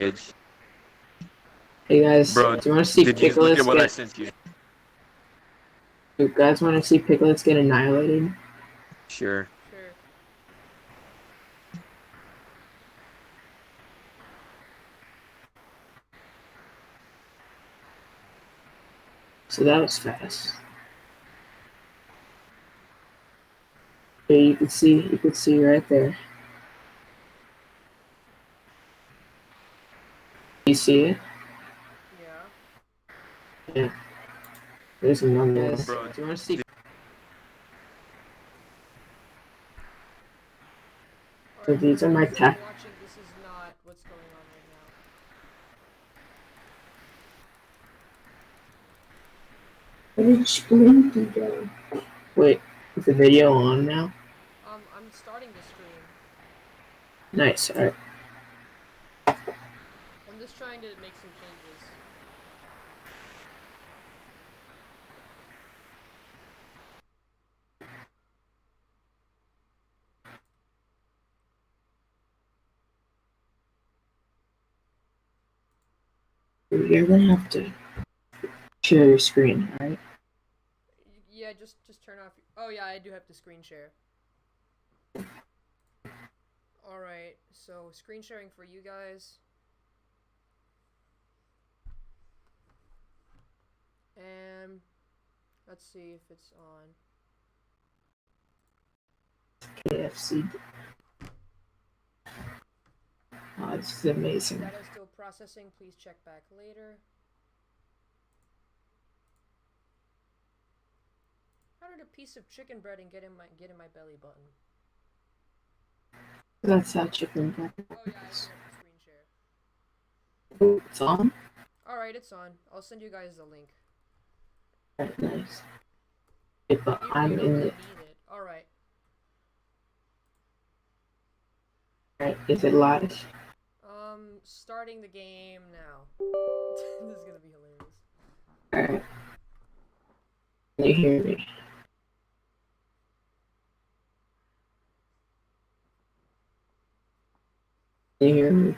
It's, Hey guys, bro, do you want to see did you look at Piglets what I get? sent you? Do you guys want to see Piglets get annihilated? Sure. Sure. So that was fast. Yeah, you could see right there. You see it? Yeah. Yeah. There's another one. Bro, Do you want to see? So Alright, for these are my those that are tech. watching, this is not what's going on right now. Where did Splinky go? Wait, is the video on now? I'm starting the stream. Nice. Alright. I'm just trying to make some changes. You're gonna have to share your screen, alright? Yeah, just turn off. Oh yeah, I do have to screen share. Alright, so screen sharing for you guys. And let's see if it's on. KFC. Oh, this is amazing. Data is still processing. Please check back later. How did a piece of chicken bread and get in my belly button? That's how chicken breast. Oh yeah, I do have to screen share. Oh, it's on? Alright, it's on. I'll send you guys the link. Right, nice. Yeah, but You I'm don't in really it. need it. Alright. Right, is it live? Starting the game now. This is gonna be hilarious. Alright. Can you hear me? Can you hear me?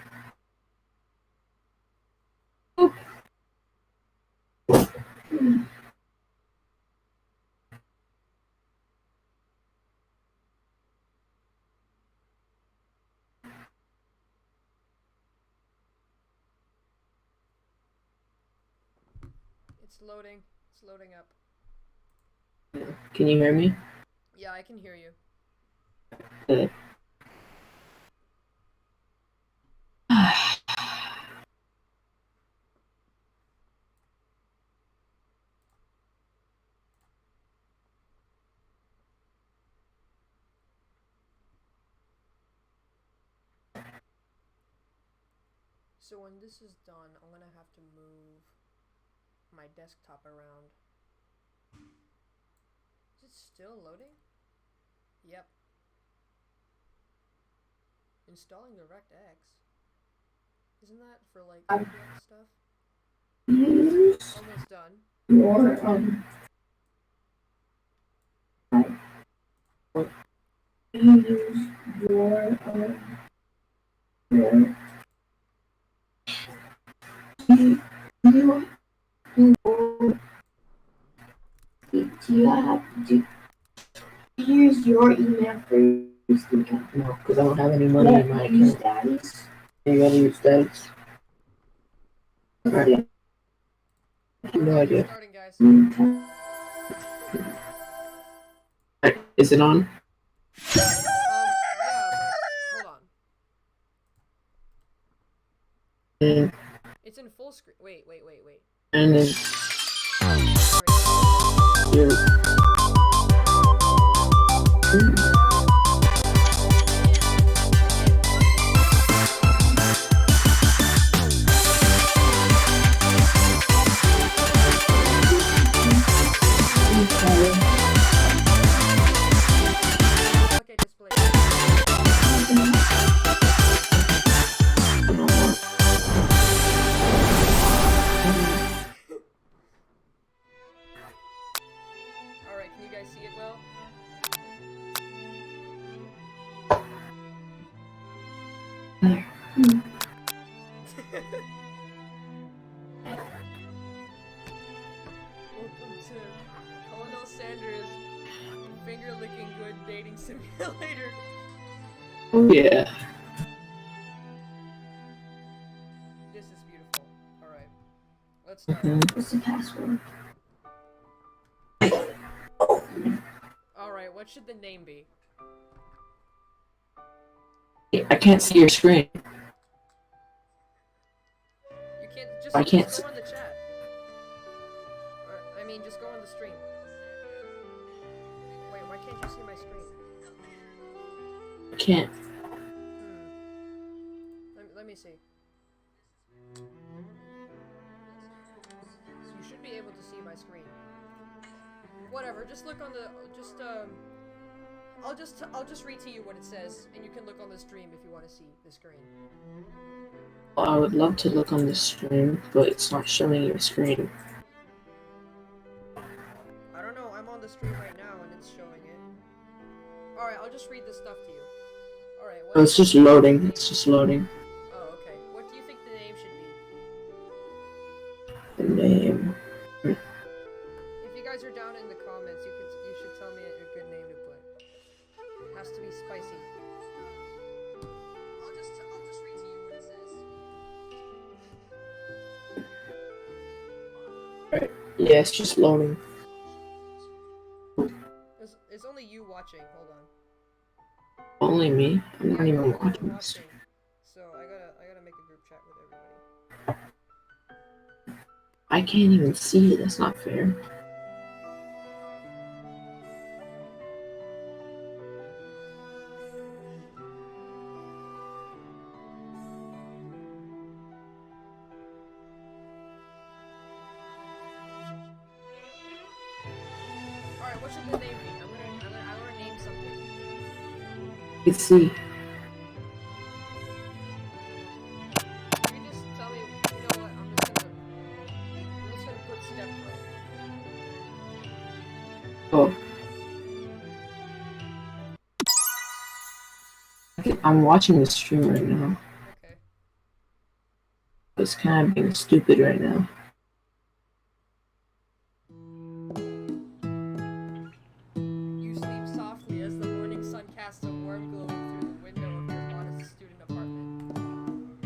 It's loading. It's loading up. Can you hear me? Yeah, I can hear you. Good. So when this is done, I'm gonna have to move my desktop around. Is it still loading? Yep. Installing DirectX. Isn't that for like VPN stuff? Use Almost done. your use your your you you have to use your email for your student account. No, because I don't have any money in my account. Daddy's. You gotta use Daddy's. Alright. No idea. Starting, guys. Is it on? Yeah, but hold on. And, It's in full screen. Wait. and then you're. Okay, display. Welcome to Colonel Sanders' finger licking good dating simulator. Oh yeah. This is beautiful. Alright. Let's start. What's the password? Alright, what should the name be? I can't see your screen. You can't just, I can't just go on the chat. Or, I mean, just go on the stream. Wait, why can't you see my screen? I can't. Let me see. You should be able to see my screen. Whatever, just look on the, I'll just read to you what it says, and you can look on the stream if you want to see the screen. Well, I would love to look on the stream, but it's not showing your screen. I don't know, I'm on the stream right now and it's showing it. Alright, I'll just read this stuff to you. Alright, what... Oh, it's just loading. It's just loading. Oh, okay. What do you think the name should be? The name. If you guys are down in the comments, you should tell me a good name to put. It has to be spicy. I'll just read to you what it says. Right. Yeah, it's just loading. It's only you watching. Hold on. Only me? I'm not even watching this. So I gotta make a group chat with everybody. I can't even see it. That's not fair. Alright, what should the name be? I wanna name something. Let's see. You can just tell me, you know what, I'm just gonna put Step Bro. Oh. I'm watching the stream right now. Okay. It's kind of being stupid right now. You sleep softly as the morning sun casts a warm glow through the window of your modest student apartment.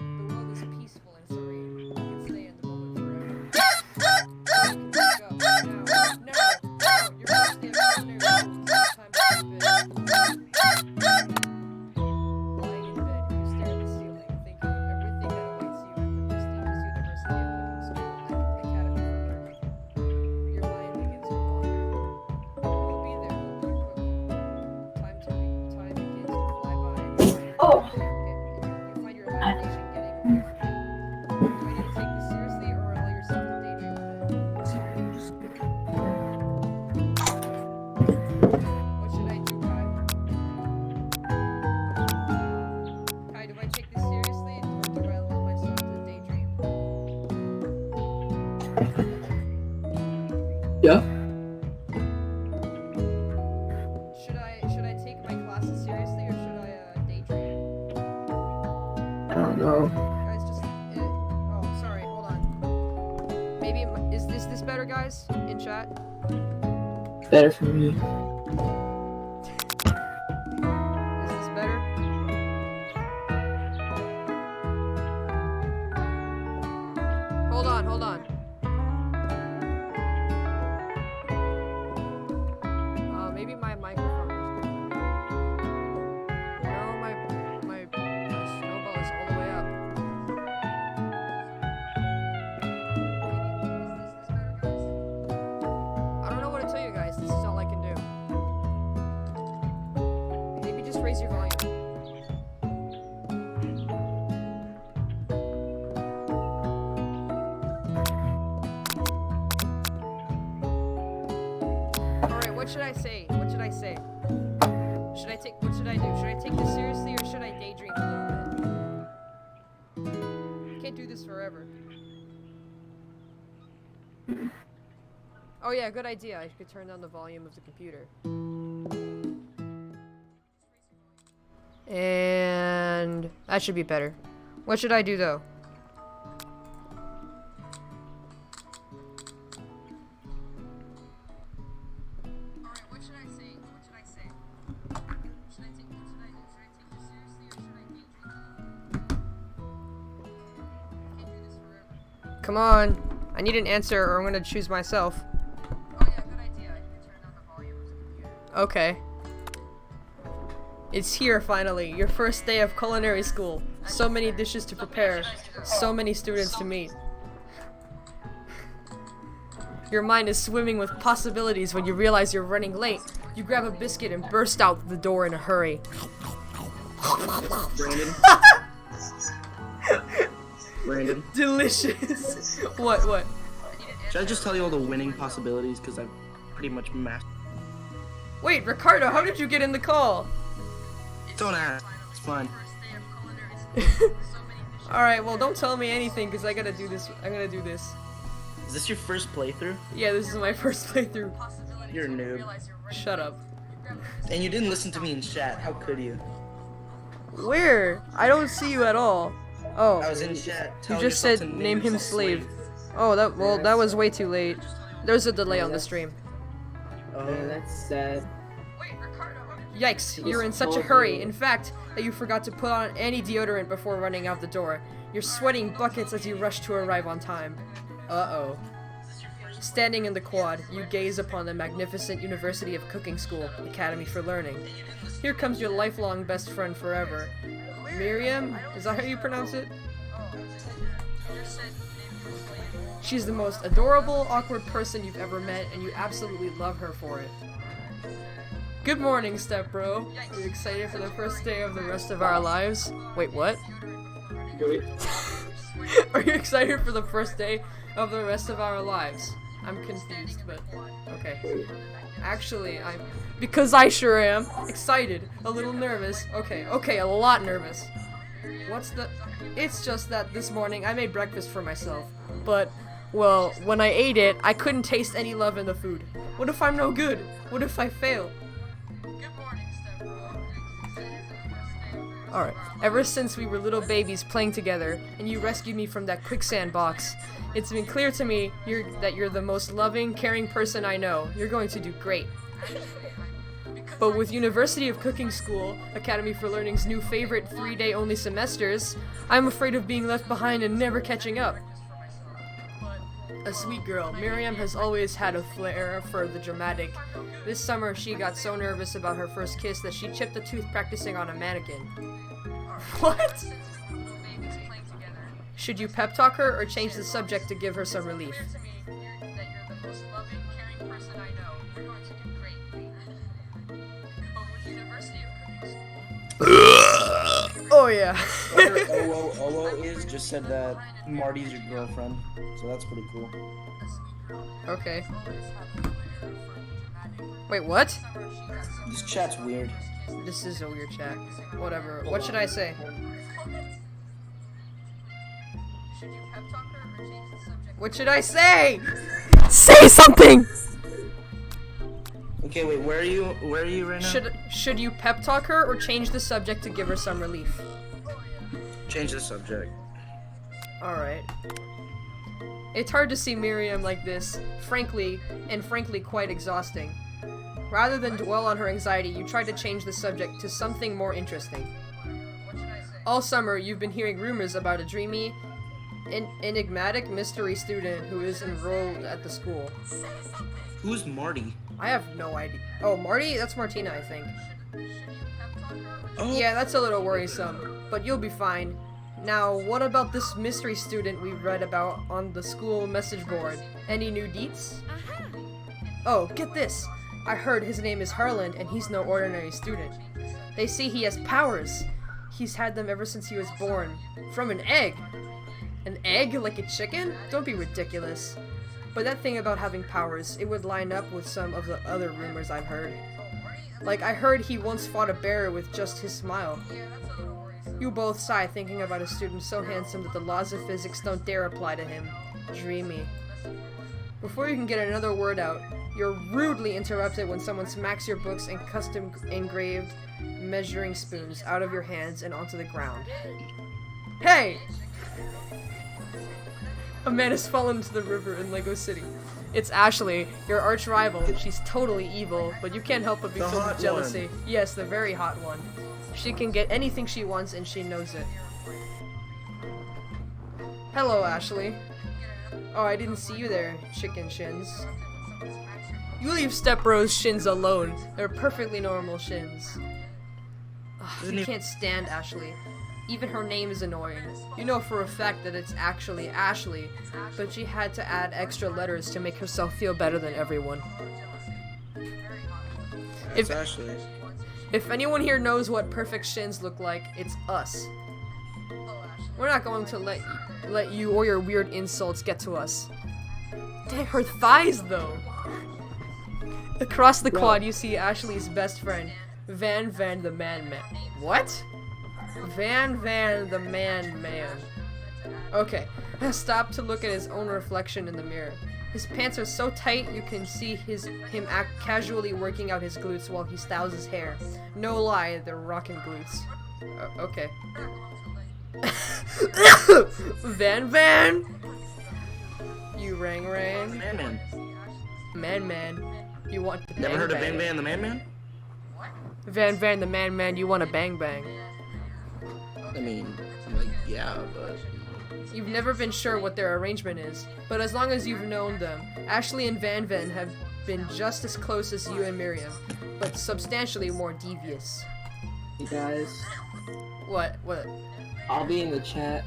The world is peaceful and serene. You can stay in the moment forever. Wake up. Now. Your first day of culinary school. Time to sleep in. Lying in bed, you stare at the ceiling, thinking of everything that awaits you at the prestigious University of Cooking School Academy for Learning. Your mind begins to wander. Who will be there? Who will cook? Time begins to fly by. Oh. You find your imagination getting away from you. Do I need to take this seriously or allow yourself to daydream with it? What should I do, Kai? Kai, do I take this seriously or do I allow myself to daydream? Yeah. Should I take my classes seriously or should I daydream? I don't know. Guys, just oh, sorry, hold on. Maybe is this better, guys? In chat? Better for me. Is this better? Hold on. Maybe my microphone is good. No, my snowball is all the way up. Is this better, guys? I don't know what to tell you guys. This is all I can do. Maybe just raise your volume. Alright, what should I say? What should I say? What should I do? Should I take this seriously or should I daydream a little bit? Can't do this forever. Oh yeah, good idea. I could turn down the volume of the computer. And that should be better. What should I do though? Come on. I need an answer or I'm gonna choose myself. Okay. It's here finally, your first day of culinary school. So many dishes to prepare, so many students to meet. Your mind is swimming with possibilities when you realize you're running late. You grab a biscuit and burst out the door in a hurry. Brandon. Brandon. Delicious. What? Should I just tell you all the winning possibilities? Because I've pretty much mastered. Wait, Ricardo, how did you get in the call? Don't ask. It's fine. Alright, well, don't tell me anything because I gotta do this. Is this your first playthrough? Yeah, this is my first playthrough. You're a noob. Shut up. And you didn't listen to me in chat. How could you? Where? I don't see you at all. Oh. I was in chat. You just said name him slave. Oh, that was way too late. There's a delay on the stream. Oh, that's sad. Yikes, you're in such a hurry, in fact, that you forgot to put on any deodorant before running out the door. You're sweating buckets as you rush to arrive on time. Uh-oh. Standing in the quad, you gaze upon the magnificent University of Cooking School, Academy for Learning. Here comes your lifelong best friend forever. Miriam? Is that how you pronounce it? She's the most adorable, awkward person you've ever met, and you absolutely love her for it. Good morning, step bro. Are you excited for the first day of the rest of our lives? Wait, what? Are you excited for the first day of the rest of our lives? I'm confused, but okay. Actually, because I sure am. Excited, a little nervous. Okay, a lot nervous. It's just that this morning I made breakfast for myself, but, well, when I ate it, I couldn't taste any love in the food. What if I'm no good? What if I fail? Alright, ever since we were little babies playing together, and you rescued me from that quicksand box, it's been clear to me that you're the most loving, caring person I know. You're going to do great. But with University of Cooking School, Academy for Learning's new favorite 3-day only semesters, I'm afraid of being left behind and never catching up. A sweet girl, Miriam has always had a flair for the dramatic. This summer, she got so nervous about her first kiss that she chipped a tooth practicing on a mannequin. What? Should you pep talk her or change the subject to give her some relief? Oh yeah. OO is just said that Marty's your girlfriend, so that's pretty cool. Okay. Wait, what? This chat's weird. This is a weird chat. Whatever. What should I say? What should I say? Say something! Okay, wait, where are you right now? Should you pep talk her or change the subject to give her some relief? Change the subject. Alright. It's hard to see Miriam like this, frankly quite exhausting. Rather than dwell on her anxiety, you try to change the subject to something more interesting. All summer, you've been hearing rumors about a dreamy, enigmatic mystery student who is enrolled at the school. Who's Marty? I have no idea. Oh, Marty? That's Martina, I think. Oh. Yeah, that's a little worrisome, but you'll be fine. Now, what about this mystery student we read about on the school message board? Any new deets? Oh, get this! I heard his name is Harland, and he's no ordinary student. They say he has powers. He's had them ever since he was born. From an egg! An egg? Like a chicken? Don't be ridiculous. But that thing about having powers, it would line up with some of the other rumors I've heard. Like, I heard he once fought a bear with just his smile. You both sigh thinking about a student so handsome that the laws of physics don't dare apply to him. Dreamy. Before you can get another word out, you're rudely interrupted when someone smacks your books and custom engraved measuring spoons out of your hands and onto the ground. Hey! A man has fallen into the river in Lego City. It's Ashley, your arch rival. She's totally evil, but you can't help but be filled with jealousy. Yes, the very hot one. She can get anything she wants, and she knows it. Hello, Ashley. Oh, I didn't see you there, chicken shins. You leave Stepbro's shins alone. They're perfectly normal shins. Ugh, you can't stand Ashley. Even her name is annoying. You know for a fact that it's actually Ashley, but she had to add extra letters to make herself feel better than everyone. That's Ashley. If anyone here knows what perfect shins look like, it's us. We're not going to let you or your weird insults get to us. Dang, her thighs though. Across the quad, you see Ashley's best friend, Van the Man. What? Van the Man. Okay, stop to look at his own reflection in the mirror. His pants are so tight you can see him casually working out his glutes while he styles his hair. No lie, they're rockin' glutes. Okay. Van! You rang. Man. You want to bang? Never heard of Van the Man? Van the Man, you want to bang? I mean, like, yeah, but... You've never been sure what their arrangement is, but as long as you've known them, Ashley and Van have been just as close as you and Miriam, but substantially more devious. Hey guys. What? I'll be in the chat.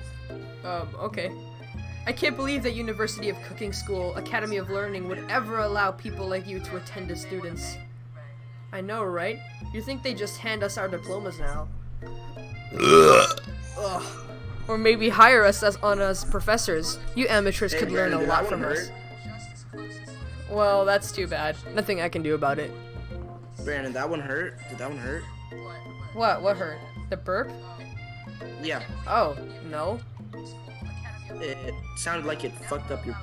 Okay. I can't believe that University of Cooking School, Academy of Learning would ever allow people like you to attend as students. I know, right? You think they just hand us our diplomas now? Ugh. Or maybe hire us as professors. You amateurs could learn a lot from us. Well, that's too bad. Nothing I can do about it. Brandon, that one hurt? Did that one hurt? What? What hurt? The burp? Yeah. Oh, no. It sounded like it fucked up your...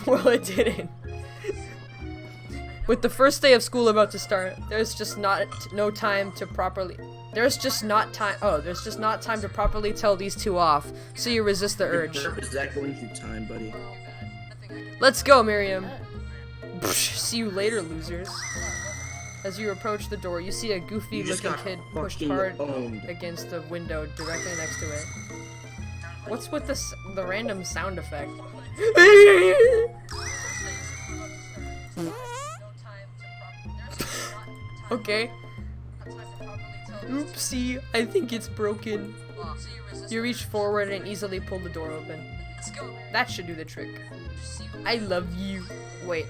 Well, it didn't. With the first day of school about to start, there's just not time to properly tell these two off, so you resist the urge. Exactly into time, buddy. Let's go, Miriam. See you later, losers. As you approach the door, you see a goofy-looking kid pushed hard against the window directly next to it. What's with the random sound effect? Okay. Oopsie, I think it's broken. You reach forward and easily pull the door open. That should do the trick. I love you. Wait,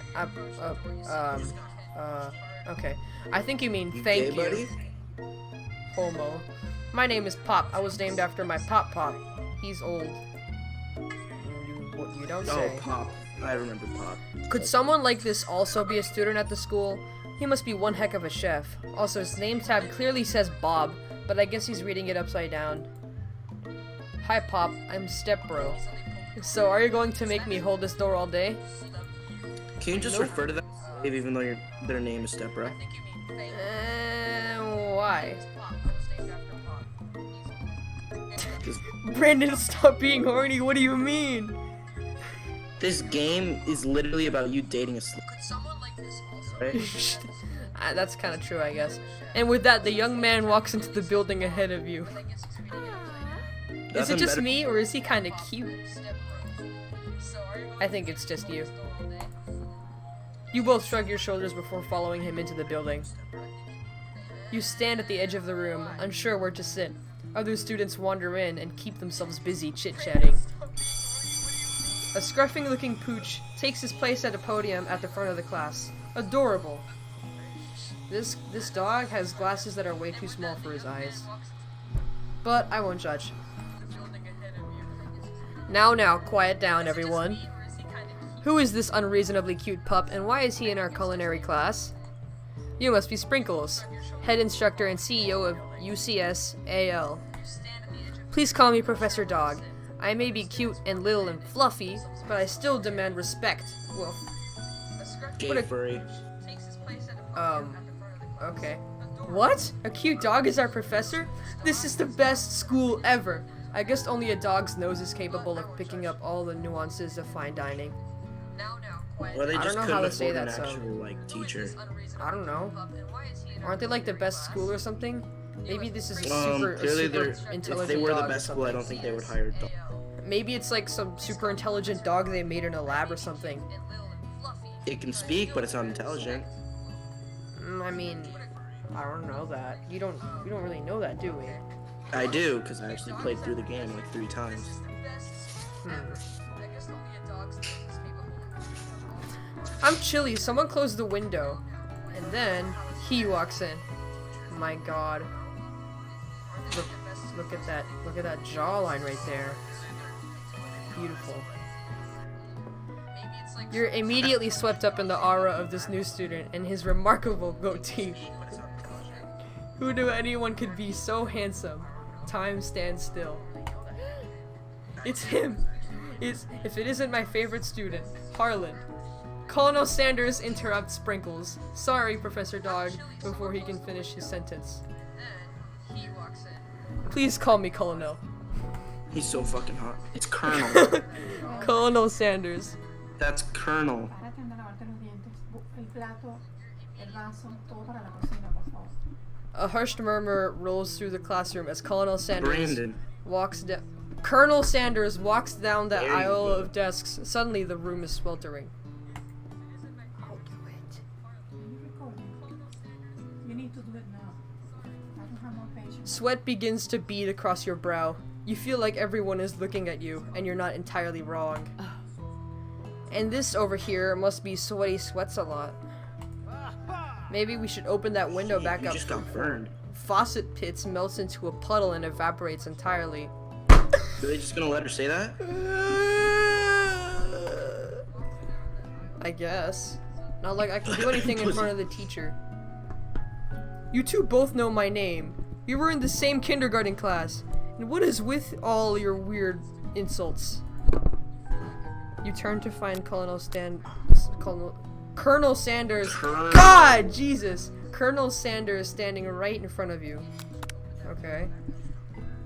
okay. I think you mean thank you. Buddy? Homo. My name is Pop. I was named after my Pop. He's old. You don't say. Oh, Pop. I remember Pop. Could someone like this also be a student at the school? He must be one heck of a chef. Also, his name tab clearly says Bob, but I guess he's reading it upside down. Hi, Pop. I'm Stepbro. So, are you going to make me hold this door all day? Can you just refer to them even though their name is Stepbro? Why? Brandon, stop being horny. What do you mean? This game is literally about you dating a slip. Right? That's kind of true, I guess. And with that, the young man walks into the building ahead of you. Is it just me, or is he kind of cute? I think it's just you. You both shrug your shoulders before following him into the building. You stand at the edge of the room, unsure where to sit. Other students wander in and keep themselves busy chit-chatting. A scruffy-looking pooch takes his place at a podium at the front of the class. Adorable. This dog has glasses that are way too small for his eyes. But I won't judge. Now, quiet down, everyone. Who is this unreasonably cute pup, and why is he in our culinary class? You must be Sprinkles, head instructor and CEO of UCS AL. Please call me Professor Dog. I may be cute and little and fluffy, but I still demand respect. Well, Gay furry. Okay. What? A cute dog is our professor? This is the best school ever. I guess only a dog's nose is capable of picking up all the nuances of fine dining. Or they I just don't know couldn't how to afford say an that, so- actual like teacher. I don't know. Aren't they like the best school or something? Maybe this is a super Clearly intelligent if they were the dog or best school, I don't something. think they would hire a dog. Maybe it's like some super intelligent dog they made in a lab or something. It can speak, but it's not intelligent. I mean, I don't know that. We don't really know that, do we? I do, because I actually played through the game like 3 times. I'm chilly. Someone closed the window, and then he walks in. My God. Look at that. Look at that jawline right there. Beautiful. You're immediately swept up in the aura of this new student and his remarkable goatee. Who knew anyone could be so handsome? Time stands still. It's him. If it isn't my favorite student, Harlan. Colonel Sanders interrupts Sprinkles. Sorry, Professor Dog, before he can finish his sentence. Please call me Colonel. He's so fucking hot. It's Colonel. Colonel Sanders. That's Colonel. A hushed murmur rolls through the classroom as Colonel Sanders Brandon. walks down. Colonel Sanders walks down the There you aisle go. of desks. Suddenly, the room is sweltering. I'll do it. You need to do it now. I don't have more patience. Sweat begins to bead across your brow. You feel like everyone is looking at you, and you're not entirely wrong. And this over here must be sweaty sweats a lot. Maybe we should open that window back You up. just got burned. Faucet pits melts into a puddle and evaporates entirely. Are they just gonna let her say that? I guess. Not like I can do anything in front of the teacher. You two both know my name. We were in the same kindergarten class. And what is with all your weird insults? You turn to find Colonel Sanders. Colonel. God, Jesus! Colonel Sanders standing right in front of you. Okay.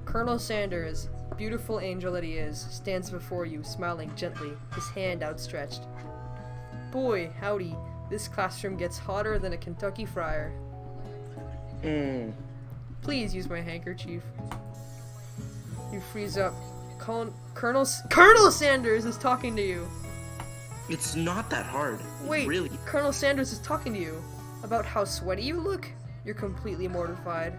Colonel Sanders, beautiful angel that he is, stands before you, smiling gently, his hand outstretched. Boy, howdy, this classroom gets hotter than a Kentucky fryer. Please use my handkerchief. You freeze up. Colonel Sanders is talking to you. It's not that hard. Wait, Really? Colonel Sanders is talking to you about how sweaty you look? You're completely mortified.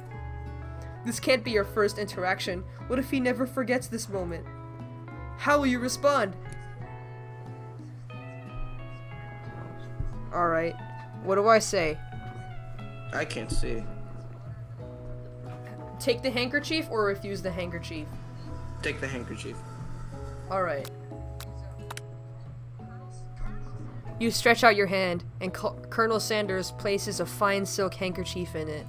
This can't be your first interaction. What if he never forgets this moment? How will you respond? Alright, what do I say? I can't see. Take the handkerchief or refuse the handkerchief? Take the handkerchief. Alright. You stretch out your hand, and Colonel Sanders places a fine silk handkerchief in it.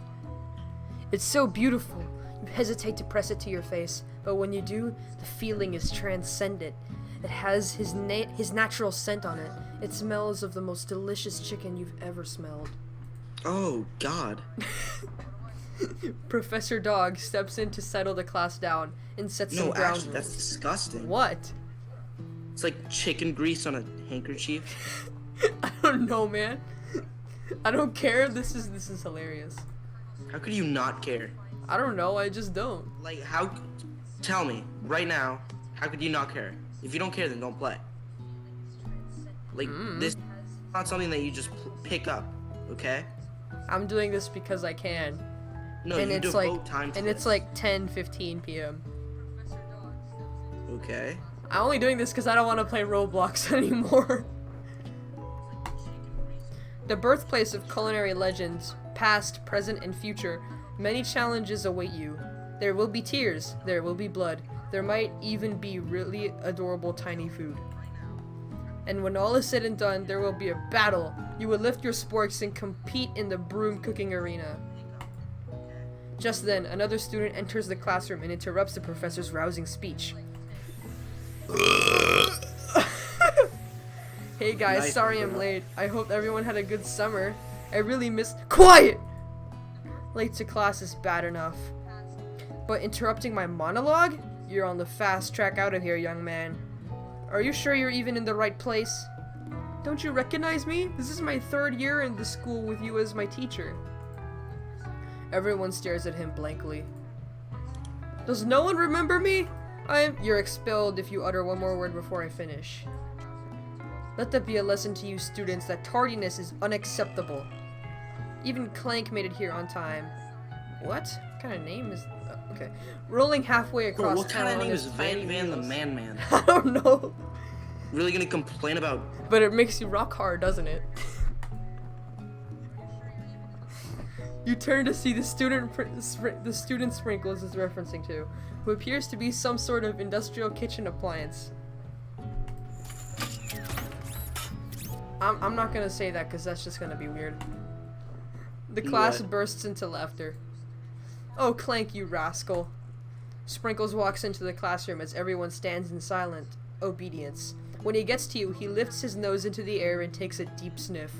It's so beautiful. You hesitate to press it to your face, but when you do, the feeling is transcendent. It has his natural scent on it. It smells of the most delicious chicken you've ever smelled. Oh, God. Professor Dog steps in to settle the class down and sets some No, ground actually, that's rules. disgusting. What? It's like chicken grease on a handkerchief. I don't know, man. I don't care. This is hilarious. How could you not care? I don't know. I just don't. Like, how... Tell me, right now, how could you not care? If you don't care, then don't play. Like, this is not something that you just pick up, okay? I'm doing this because I can. No, And you it's devote like time to and this. it's like 10:15 p.m. Okay. I'm only doing this because I don't want to play Roblox anymore. The birthplace of culinary legends, past, present, and future, many challenges await you. There will be tears, there will be blood, there might even be really adorable tiny food. And when all is said and done, there will be a battle. You will lift your sporks and compete in the broom cooking arena. Just then, another student enters the classroom and interrupts the professor's rousing speech. Hey guys, Nice, sorry I'm bro. late. I hope everyone had a good summer. I really missed— Quiet! Late to class is bad enough. But interrupting my monologue? You're on the fast track out of here, young man. Are you sure you're even in the right place? Don't you recognize me? This is my 3rd year in the school with you as my teacher. Everyone stares at him blankly. Does no one remember me? You're expelled if you utter one more word before I finish. Let that be a lesson to you students that tardiness is unacceptable. Even Clank made it here on time. What kind of name is... okay. Rolling halfway across What town kind of on name his is tiny Van the wheels. Man? I don't know. Really gonna complain about? But it makes you rock hard, doesn't it? You turn to see the student Sprinkles is referencing to, who appears to be some sort of industrial kitchen appliance. I'm not gonna say that because that's just gonna be weird. The class bursts into laughter. Oh, Clank, you rascal. Sprinkles walks into the classroom as everyone stands in silent obedience. When he gets to you, he lifts his nose into the air and takes a deep sniff.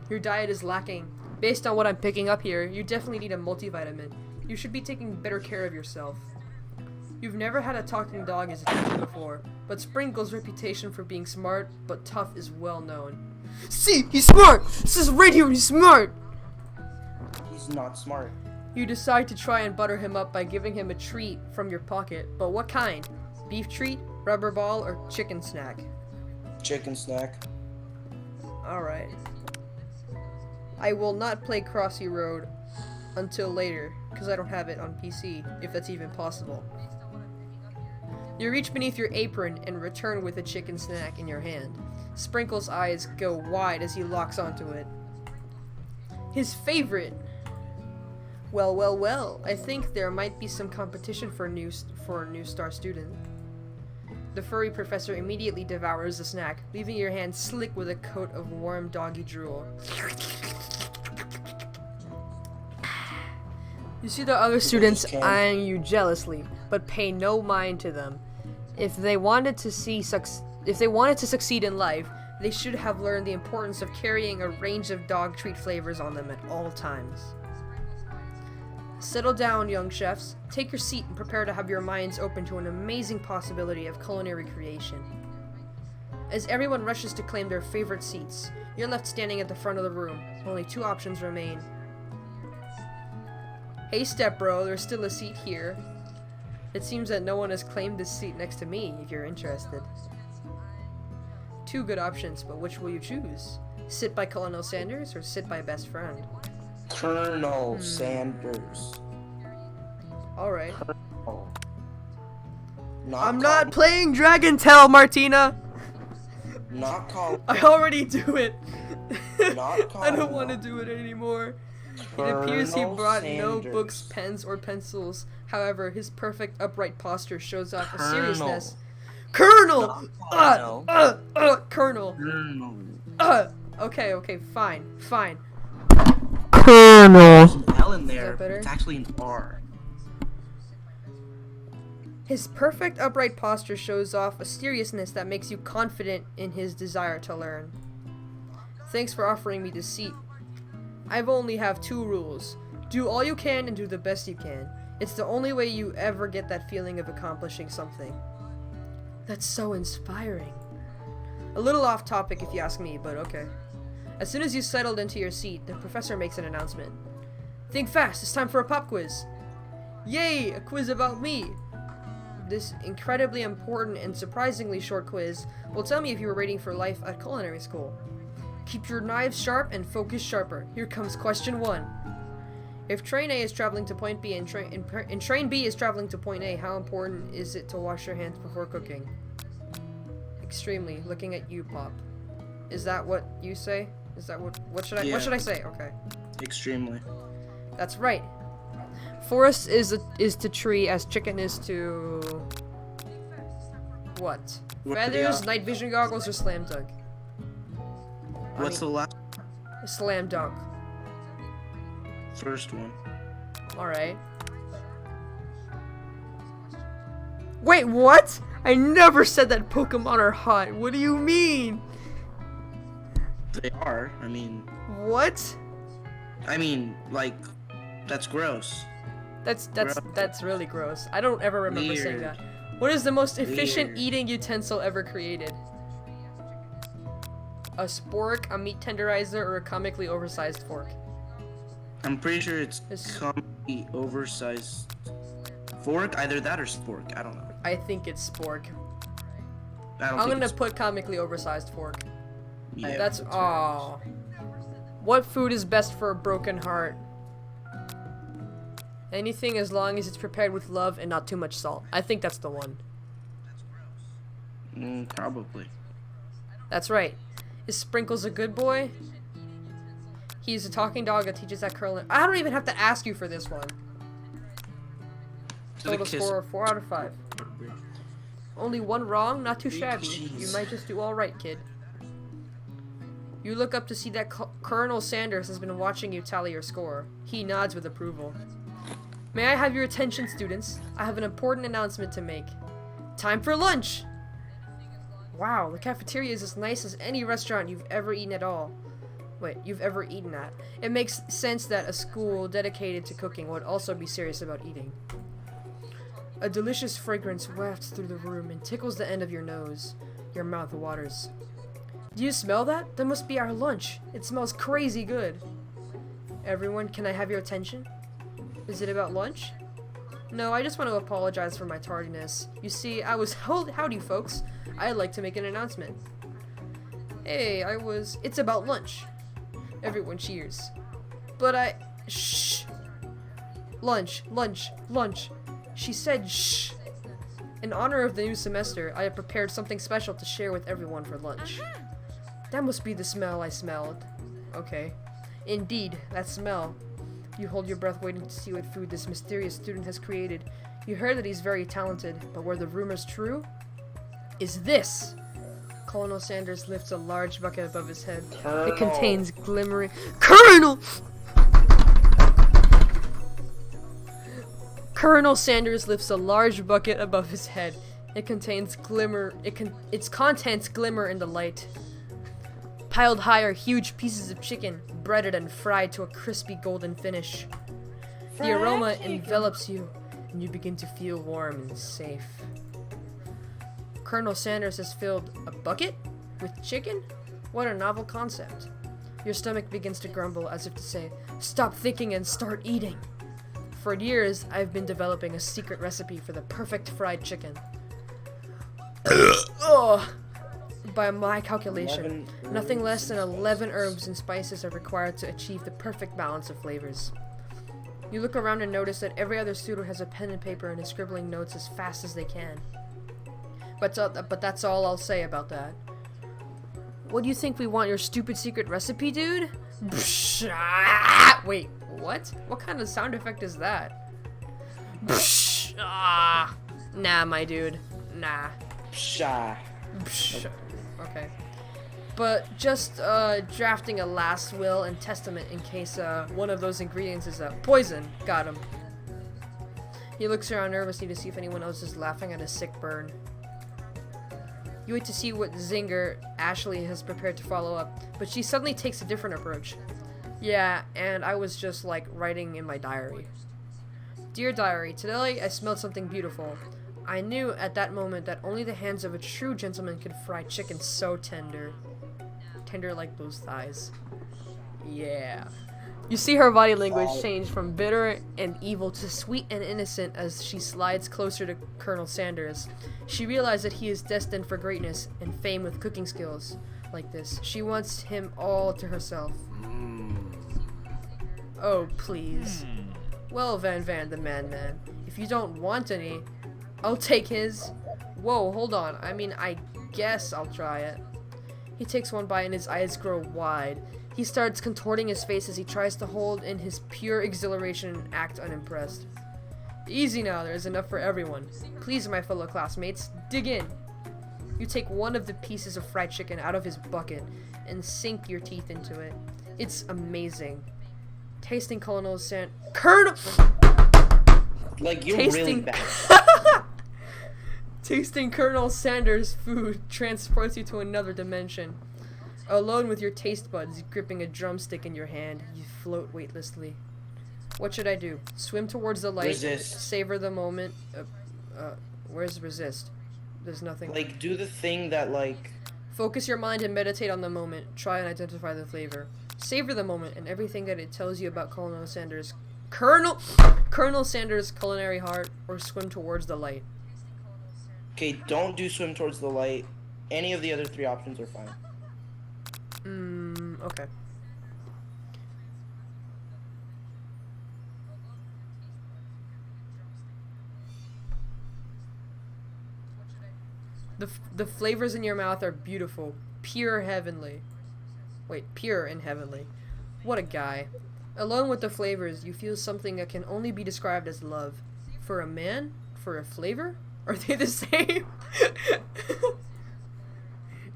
Your diet is lacking. Based on what I'm picking up here, you definitely need a multivitamin. You should be taking better care of yourself. You've never had a talking dog as a teacher before, but Sprinkles' reputation for being smart but tough is well known. See, he's smart! This is right here, he's smart! He's not smart. You decide to try and butter him up by giving him a treat from your pocket, but what kind? Beef treat, rubber ball, or chicken snack? Chicken snack. Alright. I will not play Crossy Road until later, because I don't have it on PC, if that's even possible. You reach beneath your apron and return with a chicken snack in your hand. Sprinkle's eyes go wide as he locks onto it. His favorite! Well, well, well, I think there might be some competition for a new star student. The furry professor immediately devours the snack, leaving your hand slick with a coat of warm doggy drool. You see the other students eyeing you jealously, but pay no mind to them. If they wanted to succeed in life, they should have learned the importance of carrying a range of dog treat flavors on them at all times. Settle down, young chefs. Take your seat and prepare to have your minds open to an amazing possibility of culinary creation. As everyone rushes to claim their favorite seats, you're left standing at the front of the room. Only 2 options remain. Hey, stepbro, there's still a seat here. It seems that no one has claimed this seat next to me, if you're interested. 2 good options, but which will you choose? Sit by Colonel Sanders or sit by best friend? Colonel Sanders. Alright. Colonel. I'm not playing Dragon Tail, Martina! Not Colonel. I already do it. Not I don't Colonel. want to do it anymore. It appears he Colonel brought no Sanders. books, pens, or pencils. However, his perfect upright posture shows off a Colonel. seriousness. Colonel! Not Colonel. Colonel. Okay, fine. There's an L in there, that but better? it's actually an R. His perfect upright posture shows off a seriousness that makes you confident in his desire to learn. Thanks for offering me this seat. I only have 2 rules. Do all you can and do the best you can. It's the only way you ever get that feeling of accomplishing something. That's so inspiring. A little off topic if you ask me, but okay. As soon as you settled into your seat, the professor makes an announcement. Think fast, it's time for a pop quiz. Yay, a quiz about me. This incredibly important and surprisingly short quiz will tell me if you were rating for life at culinary school. Keep your knives sharp and focus sharper. Here comes question 1. If train A is traveling to point B and train B is traveling to point A, how important is it to wash your hands before cooking? Extremely. Looking at you, Pop. Is that what you say? Is that what should I say? Okay. Extremely. That's right. Forest is to tree as chicken is to what? Feathers, night vision goggles, or slam dunk? What's the last? Slam dunk. First one. Alright. Wait, what? I never said that Pokemon are hot. What do you mean? They are. I mean, What? like, that's gross. That's really gross. I don't ever remember saying Weird. that. What is the most efficient Weird. eating utensil ever created? A spork, a meat tenderizer, or a comically oversized fork? I'm pretty sure it's It's- comically oversized fork, either that or spork. I don't know. I think it's spork. I don't I'm think gonna it's put comically oversized fork. yeah. That's oh. What food is best for a broken heart? Anything as long as it's prepared with love and not too much salt. I think that's the one. Probably. That's right. Is Sprinkles a good boy? He's a talking dog that teaches that curl. I don't even have to ask you for this one. To the Total kiss. score of 4 out of 5. Only one wrong? Not too shabby. Jeez. You might just do alright, kid. You look up to see that Colonel Sanders has been watching you tally your score. He nods with approval. May I have your attention, students? I have an important announcement to make. Time for lunch! Wow, the cafeteria is as nice as any restaurant you've ever eaten at all. Wait, you've ever eaten at. It makes sense that a school dedicated to cooking would also be serious about eating. A delicious fragrance wafts through the room and tickles the end of your nose. Your mouth waters. Do you smell that? That must be our lunch. It smells crazy good. Everyone, can I have your attention? Is it about lunch? No, I just want to apologize for my tardiness. You see, howdy folks. I'd like to make an announcement. Hey, it's about lunch. Everyone cheers. But shh. Lunch. She said shh. In honor of the new semester, I have prepared something special to share with everyone for lunch. That must be the smell I smelled. Okay. Indeed, that smell. You hold your breath waiting to see what food this mysterious student has created. You heard that he's very talented, but were the rumors true? Is this? Colonel Sanders lifts a large bucket above his head. It contains glimmering... Colonel! Colonel Sanders lifts a large bucket above his head. It contains its contents glimmer in the light. Piled high are huge pieces of chicken, breaded and fried to a crispy golden finish. The aroma envelops you, and you begin to feel warm and safe. Colonel Sanders has filled a bucket with chicken? What a novel concept. Your stomach begins to grumble as if to say, stop thinking and start eating. For years, I've been developing a secret recipe for the perfect fried chicken. Ugh. By my calculation, nothing less than 11 herbs and spices are required to achieve the perfect balance of flavors. You look around and notice that every other student has a pen and paper and is scribbling notes as fast as they can. But that's all I'll say about that. What do you think we want your stupid secret recipe, dude? Wait, what? What kind of sound effect is that? Nah, my dude. Nah. Shy. Okay. But just drafting a last will and testament in case one of those ingredients is poison. Got him. He looks around nervously to see if anyone else is laughing at his sick burn. You wait to see what zinger Ashley has prepared to follow up, but she suddenly takes a different approach. Yeah, and I was just like writing in my diary. Dear diary, today I smelled something beautiful. I knew at that moment that only the hands of a true gentleman could fry chicken so tender. Tender like those thighs. Yeah. You see her body language change from bitter and evil to sweet and innocent as she slides closer to Colonel Sanders. She realizes that he is destined for greatness and fame with cooking skills like this. She wants him all to herself. Oh, please. Well, Van the man. If you don't want any, I'll take his. Whoa, hold on. I mean, I guess I'll try it. He takes one bite and his eyes grow wide. He starts contorting his face as he tries to hold in his pure exhilaration and act unimpressed. Easy now, there is enough for everyone. Please, my fellow classmates, dig in. You take one of the pieces of fried chicken out of his bucket and sink your teeth into it. It's amazing. Tasting Colonel. Like, you're Tasting- really bad. Tasting Colonel Sanders' food transports you to another dimension. Alone with your taste buds gripping a drumstick in your hand, you float weightlessly. What should I do? Swim towards the light. Resist. Savor the moment. Where's resist? There's nothing. Like, do the thing that, like... Focus your mind and meditate on the moment. Try and identify the flavor. Savor the moment and everything that it tells you about Colonel Sanders' culinary heart, or swim towards the light. Okay, don't do swim towards the light. Any of the other 3 options are fine. Okay. The flavors in your mouth are beautiful. Pure heavenly. Wait, pure and heavenly. What a guy. Alone with the flavors, you feel something that can only be described as love. For a man? For a flavor? Are they the same?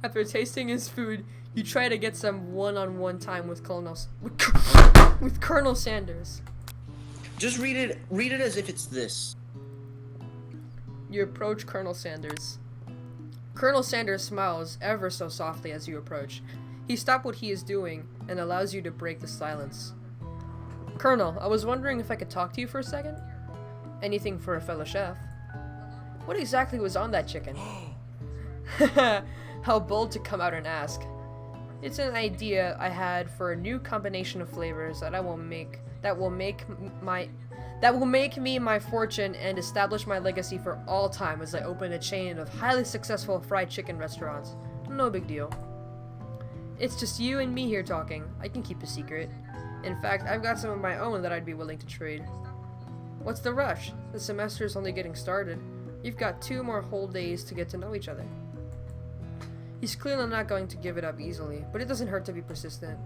After tasting his food, you try to get some one-on-one time with Colonel Sanders. Just read it as if it's this. You approach Colonel Sanders. Colonel Sanders smiles ever so softly as you approach. He stops what he is doing and allows you to break the silence. Colonel, I was wondering if I could talk to you for a second? Anything for a fellow chef. What exactly was on that chicken? How bold to come out and ask. It's an idea I had for a new combination of flavors that will make me my fortune and establish my legacy for all time as I open a chain of highly successful fried chicken restaurants. No big deal. It's just you and me here talking. I can keep a secret. In fact, I've got some of my own that I'd be willing to trade. What's the rush? The semester's only getting started. You've got 2 more whole days to get to know each other. He's clearly not going to give it up easily, but it doesn't hurt to be persistent.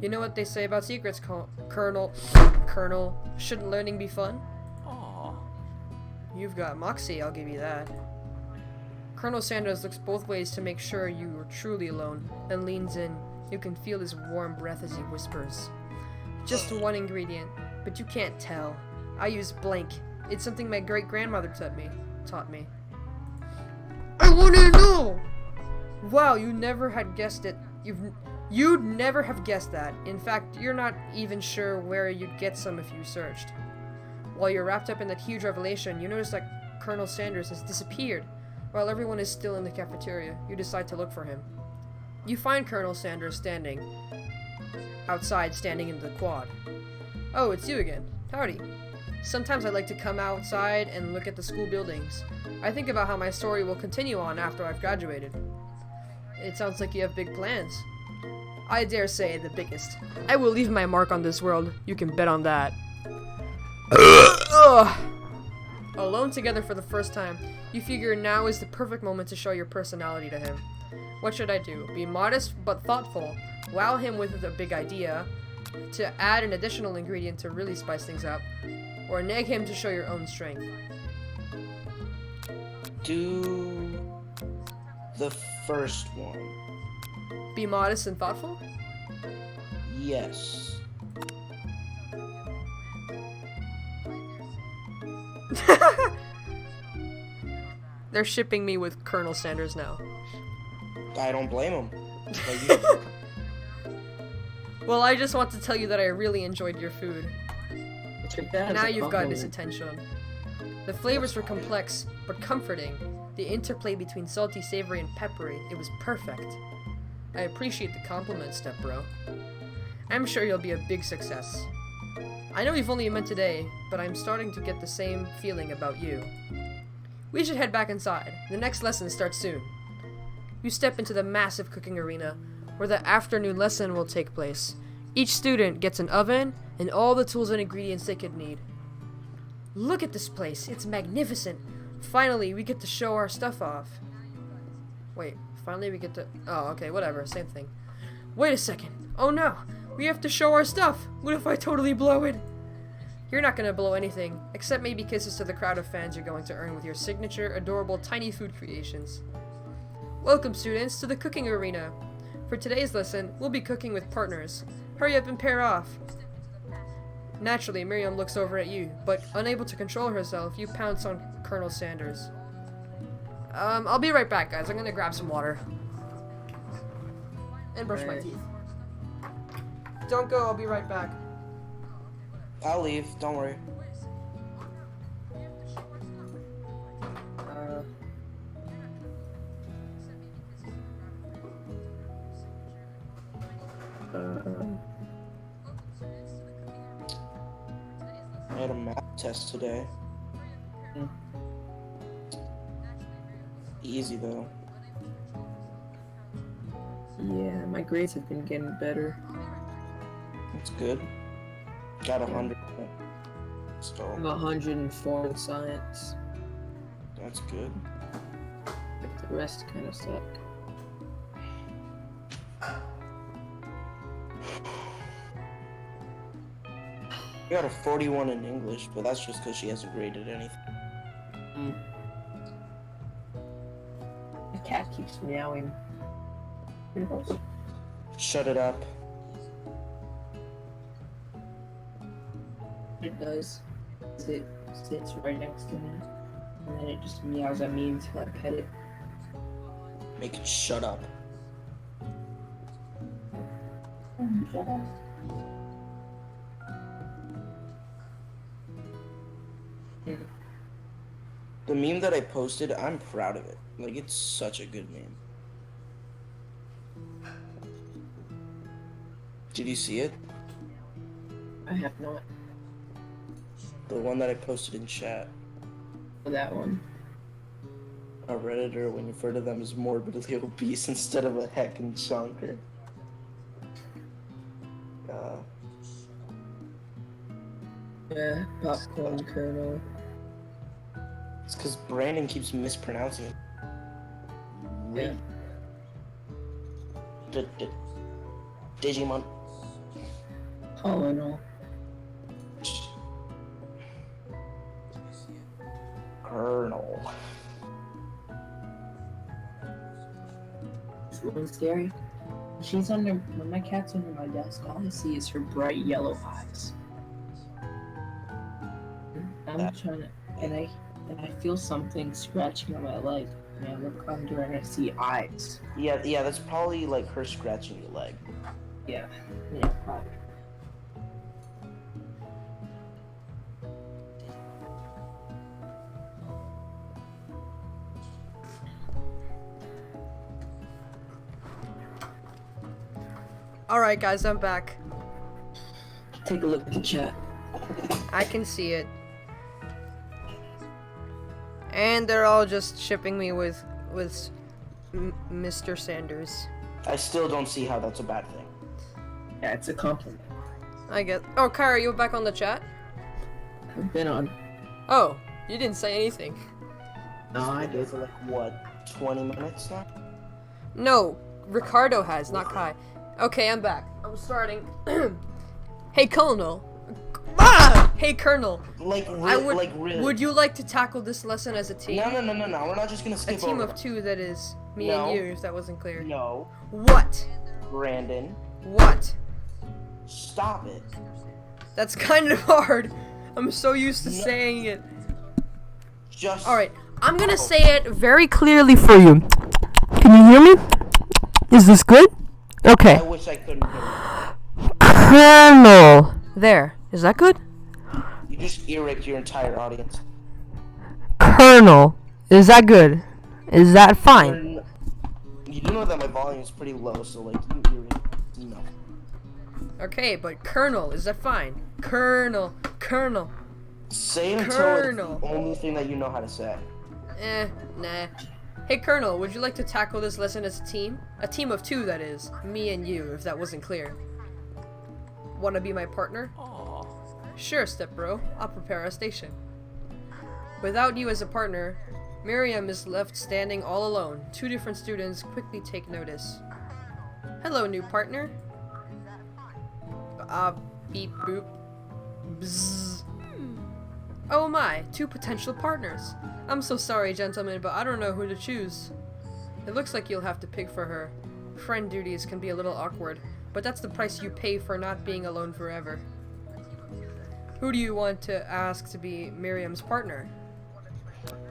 You know what they say about secrets, Colonel? Shouldn't learning be fun? Aww. You've got moxie, I'll give you that. Colonel Sanders looks both ways to make sure you are truly alone, and leans in. You can feel his warm breath as he whispers. Just one ingredient, but you can't tell. I use blank. It's something my great-grandmother taught me. I wanna know! Wow, you never had guessed it. You'd never have guessed that. In fact, you're not even sure where you'd get some if you searched. While you're wrapped up in that huge revelation, you notice that Colonel Sanders has disappeared. While everyone is still in the cafeteria, you decide to look for him. You find Colonel Sanders standing in the quad. Oh, it's you again. Howdy. Sometimes I like to come outside and look at the school buildings. I think about how my story will continue on after I've graduated. It sounds like you have big plans. I dare say the biggest. I will leave my mark on this world. You can bet on that. Alone together for the first time, you figure now is the perfect moment to show your personality to him. What should I do? Be modest but thoughtful. Wow him with a big idea to add an additional ingredient to really spice things up. Or nag him to show your own strength. Do the first one. Be modest and thoughtful? Yes. They're shipping me with Colonel Sanders now. I don't blame him. Well, I just want to tell you that I really enjoyed your food. Now you've got his attention. The flavors were complex, but comforting. The interplay between salty, savory, and peppery, it was perfect. I appreciate the compliment, step bro. I'm sure you'll be a big success. I know we've only met today, but I'm starting to get the same feeling about you. We should head back inside. The next lesson starts soon. You step into the massive cooking arena, where the afternoon lesson will take place. Each student gets an oven and all the tools and ingredients they could need. Look at this place. It's magnificent. Finally, we get to show our stuff off. Wait, finally we get to... Oh, okay, whatever. Same thing. Wait a second. Oh no, we have to show our stuff. What if I totally blow it? You're not gonna blow anything, except maybe kisses to the crowd of fans you're going to earn with your signature, adorable, tiny food creations. Welcome, students, to the cooking arena. For today's lesson, we'll be cooking with partners. Hurry up and pair off. Naturally, Miriam looks over at you, but unable to control herself, you pounce on Colonel Sanders. I'll be right back, guys. I'm gonna grab some water. And brush my teeth. Don't go, I'll be right back. I'll leave. Don't worry. I had a math test today. Easy though. Yeah, my grades have been getting better. That's good. Got 100. I'm So 104 in science. that's good. But the rest kind of suck. I got a 41 in English, but that's just because she hasn't graded anything. The cat keeps meowing. Shut it up. It does. It sits right next to me, and then it just meows at me until I pet it. Make it shut up. Shut up. The meme that I posted, I'm proud of it. Like, it's such a good meme. Did you see it? I have not. The one that I posted in chat. For that one. A Redditor, when you refer to them as morbidly obese instead of a heckin' chunker. Yeah, popcorn kernel. It's because Brandon keeps mispronouncing it. Yeah. Digimon. Colonel. Colonel. This one's scary. When my cat's under my desk, all I see is her bright yellow eyes. I'm trying to, and I feel something scratching on my leg. And I look under and I see eyes. Yeah, that's probably like her scratching your leg. Yeah, probably. Alright guys, I'm back. Take a look at the chat. I can see it. And they're all just shipping me with Mr. Sanders. I still don't see how that's a bad thing. Yeah, it's a compliment. I get. Oh, Kyra, you back on the chat? I've been on. Oh, you didn't say anything. No, I did. For like what, 20 minutes now? No, Ricardo has, not Kai. Okay, I'm back. I'm starting. Hey, Colonel. Ah! Hey, Colonel. Really. Would you like to tackle this lesson as a team? No. We're not just gonna A skip team over of two, that is. Me No. and you, if that wasn't clear. No, What? Brandon. What? Stop it. That's kind of hard. I'm so used to saying it. Just. Alright, I'm gonna say it very clearly for you. Can you hear me? Is this good? Okay. I wish I couldn't hear you. Colonel. There. Is that good? You just ear-raped your entire audience. Colonel. Is that good? Is that fine? You do know that my volume is pretty low, so like you ear-raped. No. Okay, but Colonel. Is that fine? Colonel. Colonel. Say it until Colonel. it's the only thing that you know how to say. Nah. Hey, Colonel, would you like to tackle this lesson as a team? A team of two, that is. Me and you, if that wasn't clear. Wanna be my partner? Sure, step bro. I'll prepare our station. Without you as a partner, Miriam is left standing all alone. Two different students quickly take notice. Hello, new partner. Beep boop. Bzzz. Oh my, two potential partners. I'm so sorry, gentlemen, but I don't know who to choose. It looks like you'll have to pick for her. Friend duties can be a little awkward, but that's the price you pay for not being alone forever. Who do you want to ask to be Miriam's partner?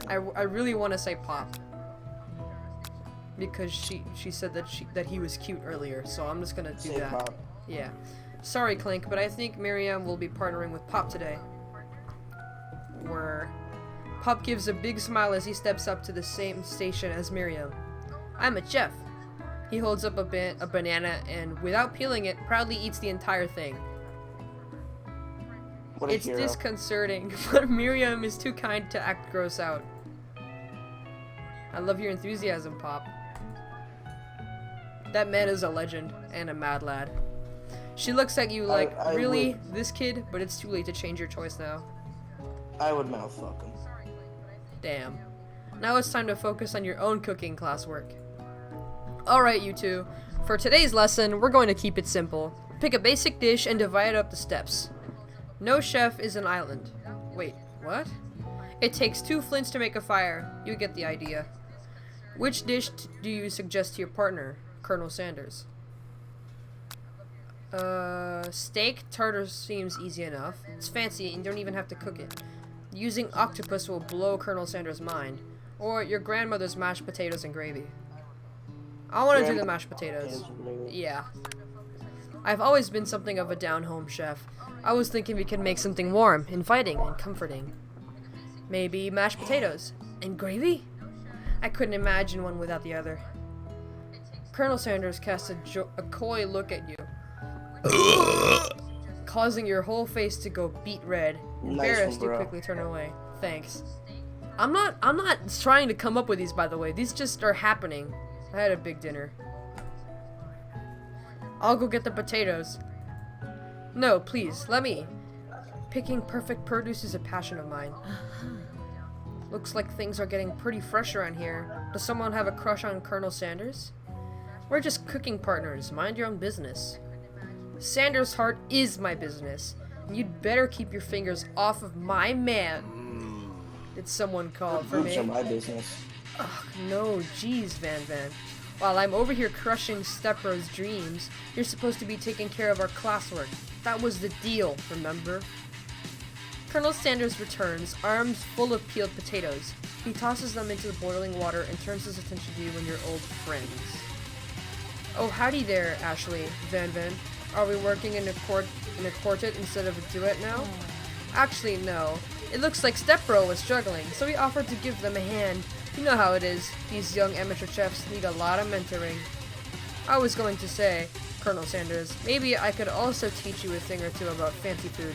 I really want to say Pop. Because she said that he was cute earlier, so I'm just gonna do Say that. Pop. Yeah. Sorry, Clink, but I think Miriam will be partnering with Pop today. Pop gives a big smile as he steps up to the same station as Miriam. I'm a chef. He holds up a banana and, without peeling it, proudly eats the entire thing. What a It's hero. disconcerting, but Miriam is too kind to act gross out. I love your enthusiasm, Pop. That man is a legend and a mad lad. She looks at you like, I really, would- this kid? But it's too late to change your choice now. I would mouth fuck him. Damn. Now it's time to focus on your own cooking classwork. Alright, you two. For today's lesson, we're going to keep it simple. Pick a basic dish and divide up the steps. No chef is an island. Wait, what? It takes 2 flints to make a fire. You get the idea. Which dish do you suggest to your partner, Colonel Sanders? Steak tartar seems easy enough. It's fancy and you don't even have to cook it. Using octopus will blow Colonel Sanders' mind. Or your grandmother's mashed potatoes and gravy. I want to do the mashed potatoes. Yeah. I've always been something of a down-home chef. I was thinking we could make something warm, inviting, and comforting. Maybe mashed potatoes. And gravy? I couldn't imagine one without the other. Colonel Sanders casts a coy look at you, causing your whole face to go beet red. Embarrassed, you quickly turn away. Thanks. I'm not trying to come up with these, by the way. These just are happening. I had a big dinner. I'll go get the potatoes. No, please, let me. Picking perfect produce is a passion of mine. Looks like things are getting pretty fresh around here. Does someone have a crush on Colonel Sanders? We're just cooking partners. Mind your own business. Sanders' heart is my business. And you'd better keep your fingers off of my man. Did someone call for Boobs me? are my business. Ugh, no, jeez, Van Van. While I'm over here crushing Stepbro's dreams, you're supposed to be taking care of our classwork. That was the deal, remember? Colonel Sanders returns, arms full of peeled potatoes. He tosses them into the boiling water and turns his attention to you and your old friends. Oh, howdy there, Ashley, Van Van. Are we working in a quartet instead of a duet now? Actually, no. It looks like Stepbro was struggling, so we offered to give them a hand. You know how it is. These young amateur chefs need a lot of mentoring. I was going to say, Colonel Sanders, maybe I could also teach you a thing or two about fancy food.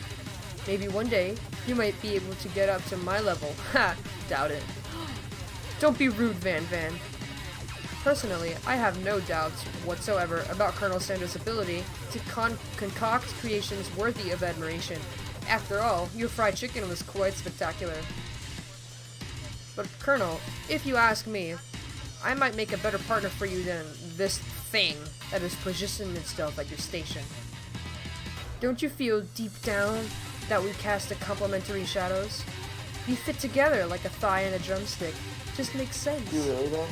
Maybe one day, you might be able to get up to my level. Ha! Doubt it. Don't be rude, Van Van. Personally, I have no doubts whatsoever about Colonel Sanders' ability to concoct creations worthy of admiration. After all, your fried chicken was quite spectacular. But Colonel, if you ask me, I might make a better partner for you than this thing that is positioning itself at your station. Don't you feel deep down that we cast a complementary shadows? You fit together like a thigh and a drumstick. Just makes sense. You really though?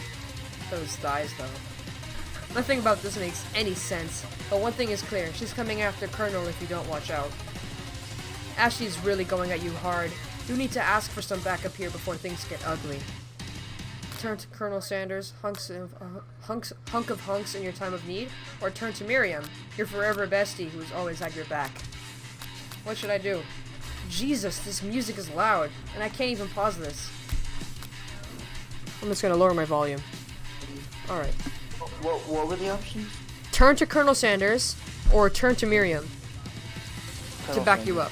Those thighs, though. Nothing about this makes any sense, but one thing is clear. She's coming after Colonel if you don't watch out. Ashley's really going at you hard. You need to ask for some backup here before things get ugly. Turn to Colonel Sanders, hunk of hunks in your time of need, or turn to Miriam, your forever bestie who's always had your back. What should I do? Jesus, this music is loud, and I can't even pause this. I'm just gonna lower my volume. Alright. What were the options? Turn to Colonel Sanders, or turn to Miriam to back you up.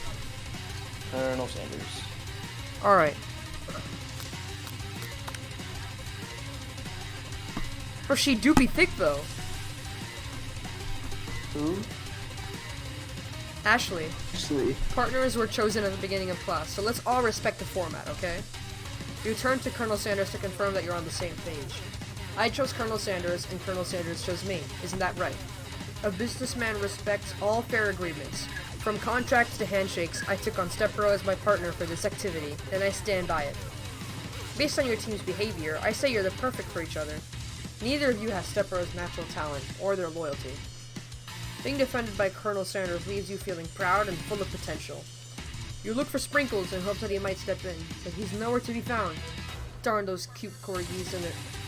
Colonel Sanders. Alright. Or she do be thick, though. Who? Ashley. Ashley. Partners were chosen at the beginning of class, so let's all respect the format, okay? You turn to Colonel Sanders to confirm that you're on the same page. I chose Colonel Sanders, and Colonel Sanders chose me. Isn't that right? A businessman respects all fair agreements. From contracts to handshakes, I took on Stepbro as my partner for this activity, and I stand by it. Based on your team's behavior, I say you're the perfect for each other. Neither of you has Stepbro's natural talent, or their loyalty. Being defended by Colonel Sanders leaves you feeling proud and full of potential. You look for Sprinkles in hopes that he might step in, but he's nowhere to be found. Darn those cute corgis and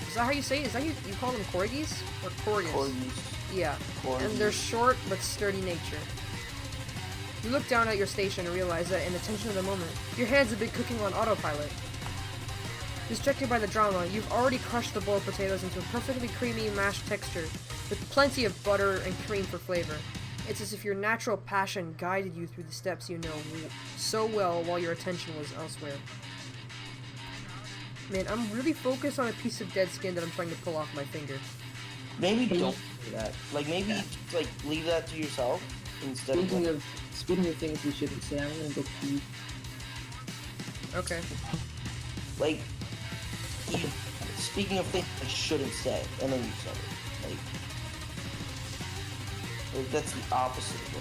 is that how you say it? Is that you call them corgis? Or corgis? Corgis. Yeah. Corgis. And their short but sturdy nature. You look down at your station and realize that in the tension of the moment, your hands have been cooking on autopilot. Distracted by the drama, you've already crushed the boiled potatoes into a perfectly creamy mashed texture, with plenty of butter and cream for flavor. It's as if your natural passion guided you through the steps you know so well while your attention was elsewhere. Man, I'm really focused on a piece of dead skin that I'm trying to pull off my finger. Maybe don't do that. Like, maybe, like, leave that to yourself instead of... Speaking of things we shouldn't say, I'm gonna go pee. Okay. Like, speaking of things I shouldn't say, and then you said it. Like that's the opposite of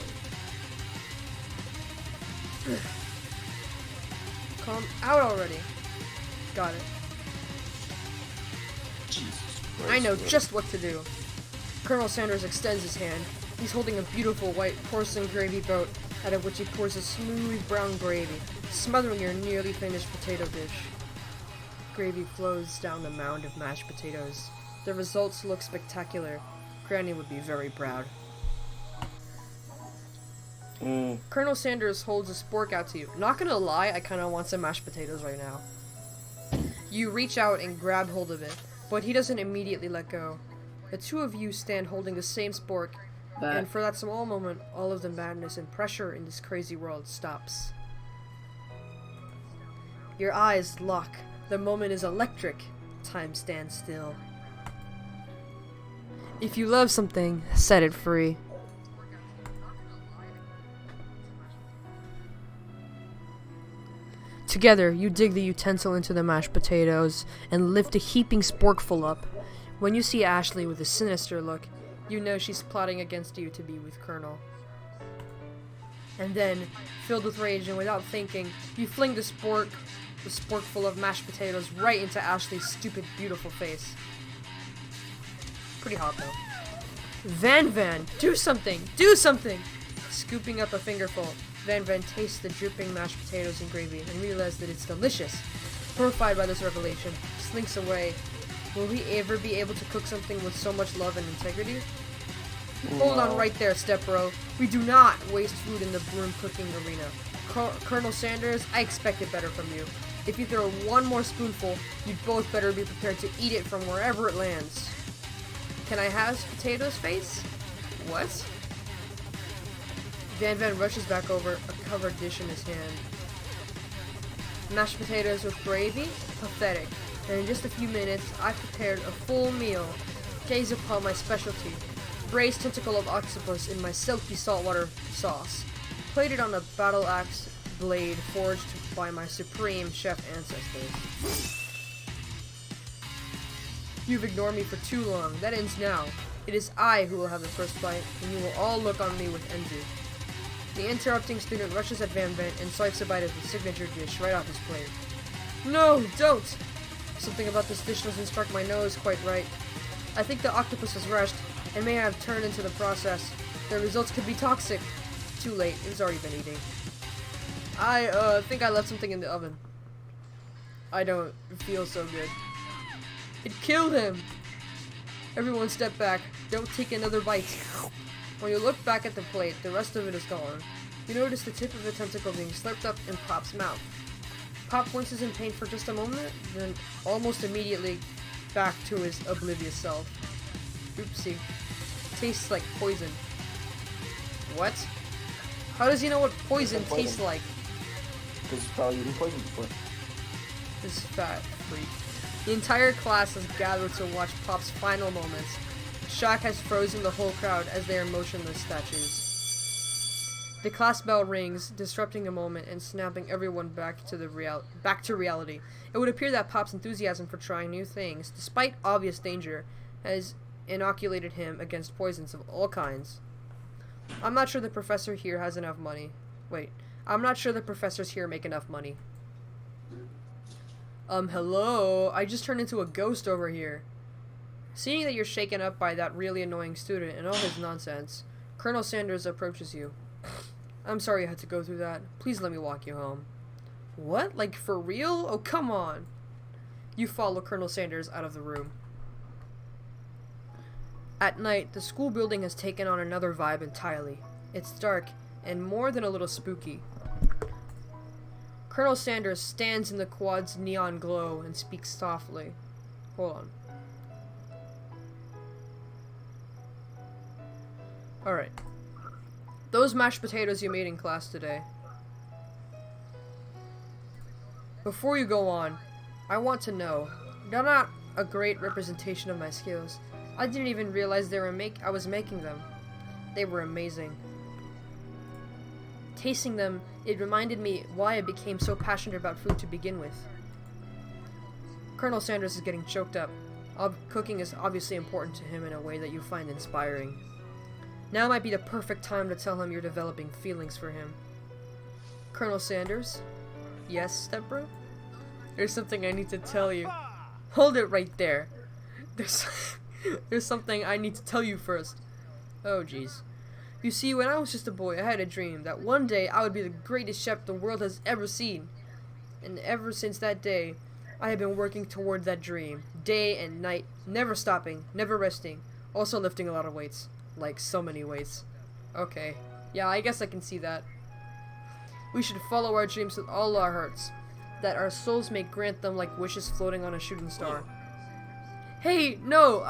what. Come out already. Got it. Jesus Christ. I know just what to do. Colonel Sanders extends his hand. He's holding a beautiful white porcelain gravy boat, out of which he pours a smooth brown gravy, smothering your nearly finished potato dish. Gravy flows down the mound of mashed potatoes. The results look spectacular. Granny would be very proud. Colonel Sanders holds a spork out to you. Not gonna lie, I kinda want some mashed potatoes right now. You reach out and grab hold of it, but he doesn't immediately let go. The two of you stand holding the same spork, and for that small moment, all of the madness and pressure in this crazy world stops. Your eyes lock. The moment is electric. Time stands still. If you love something, set it free. Together, you dig the utensil into the mashed potatoes and lift a heaping sporkful up. When you see Ashley with a sinister look, you know she's plotting against you to be with Colonel. And then, filled with rage and without thinking, you fling the sporkful of mashed potatoes right into Ashley's stupid, beautiful face. Pretty hot, though. Van, do something! Do something! Scooping up a fingerful, Van tastes the dripping mashed potatoes and gravy and realizes that it's delicious. Horrified by this revelation, slinks away. Will he ever be able to cook something with so much love and integrity? No. Hold on right there, step-bro. We do not waste food in the broom cooking arena. Colonel Sanders, I expected better from you. If you throw one more spoonful, you'd both better be prepared to eat it from wherever it lands. Can I have potatoes, face? What? Van rushes back over, a covered dish in his hand. Mashed potatoes with gravy? Pathetic. And in just a few minutes, I've prepared a full meal. Gaze upon my specialty. Braised tentacle of octopus in my silky saltwater sauce. Plated on a battle axe blade forged by my supreme chef ancestors. You've ignored me for too long. That ends now. It is I who will have the first bite, and you will all look on me with envy. The interrupting student rushes at Van and swipes a bite of his signature dish right off his plate. No, don't! Something about this dish doesn't strike my nose quite right. I think the octopus was rushed, and may have turned into the process. The results could be toxic. Too late, it was already been eating. I think I left something in the oven. I don't feel so good. It killed him! Everyone step back. Don't take another bite. When you look back at the plate, the rest of it is gone. You notice the tip of the tentacle being slurped up in Pop's mouth. Pop winces in pain for just a moment, then almost immediately back to his oblivious self. Oopsie. Tastes like poison. What? How does he know what poison tastes like? Because he's probably eaten poison before. This fat freak. The entire class has gathered to watch Pop's final moments. Shock has frozen the whole crowd as they are motionless statues. The class bell rings, disrupting a moment and snapping everyone back to reality. It would appear that Pop's enthusiasm for trying new things, despite obvious danger, has inoculated him against poisons of all kinds. I'm not sure the professor here has enough money. Wait, I'm not sure the professors here make enough money. Hello? I just turned into a ghost over here. Seeing that you're shaken up by that really annoying student and all his nonsense, Colonel Sanders approaches you. I'm sorry you had to go through that. Please let me walk you home. What? Like, for real? Oh, come on. You follow Colonel Sanders out of the room. At night, the school building has taken on another vibe entirely. It's dark, and more than a little spooky. Colonel Sanders stands in the quad's neon glow and speaks softly. Hold on. Alright. Those mashed potatoes you made in class today. Before you go on, I want to know, they're not a great representation of my skills. I didn't even realize I was making them. They were amazing. Tasting them, it reminded me why I became so passionate about food to begin with. Colonel Sanders is getting choked up. Cooking is obviously important to him in a way that you find inspiring. Now might be the perfect time to tell him you're developing feelings for him. Colonel Sanders? Yes, stepbro? There's something I need to tell you. Hold it right there. There's something I need to tell you first. Oh, jeez. You see, when I was just a boy, I had a dream that one day I would be the greatest chef the world has ever seen. And ever since that day, I have been working toward that dream, day and night, never stopping, never resting, also lifting a lot of weights. Like, so many weights. Okay. Yeah, I guess I can see that. We should follow our dreams with all our hearts, that our souls may grant them like wishes floating on a shooting star. Hey, no,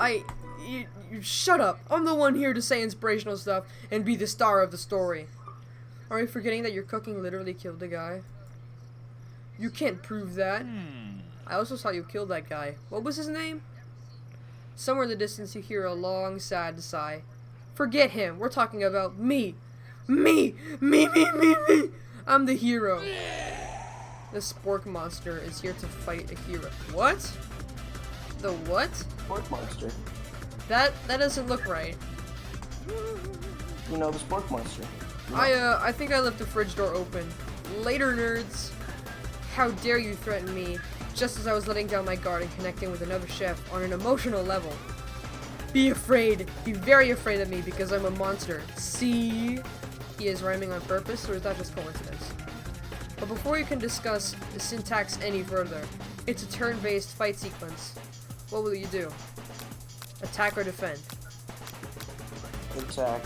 you shut up. I'm the one here to say inspirational stuff and be the star of the story. Are you forgetting that your cooking literally killed a guy? You can't prove that. I also saw you kill that guy. What was his name? Somewhere in the distance you hear a long, sad sigh. Forget him. We're talking about me. Me. I'm the hero. The spork monster is here to fight a hero. What? The what? Spork monster. That doesn't look right. You know the spork monster. I think I left the fridge door open. Later, nerds. How dare you threaten me, just as I was letting down my guard and connecting with another chef on an emotional level. Be afraid. Be very afraid of me because I'm a monster. See? He is rhyming on purpose, or is that just coincidence? But before you can discuss the syntax any further, it's a turn-based fight sequence. What will you do? Attack or defend? Attack.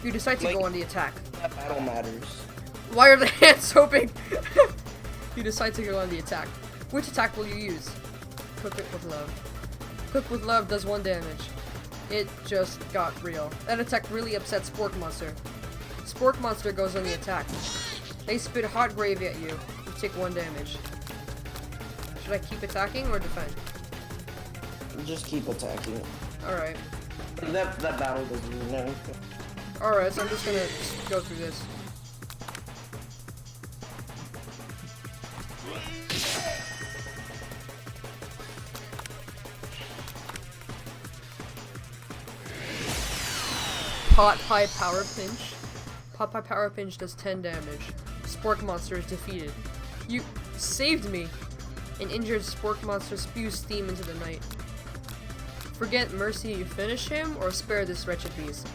You decide to go on the attack. That battle matters. Why are the hands so big? You decide to go on the attack. Which attack will you use? Cook it with love. Cook with love does 1 damage. It just got real. That attack really upset Spork Monster. Spork Monster goes on the attack. They spit hot gravy at you. You take 1 damage. Should I keep attacking or defend? Just keep attacking. Alright. That battle doesn't mean anything. Alright, so I'm just gonna go through this. Pot Pie Power Pinch. Pot Pie Power Pinch does 10 damage. Spork Monster is defeated. You saved me! An injured Spork Monster spews steam into the night. Forget mercy, you finish him, or spare this wretched beast?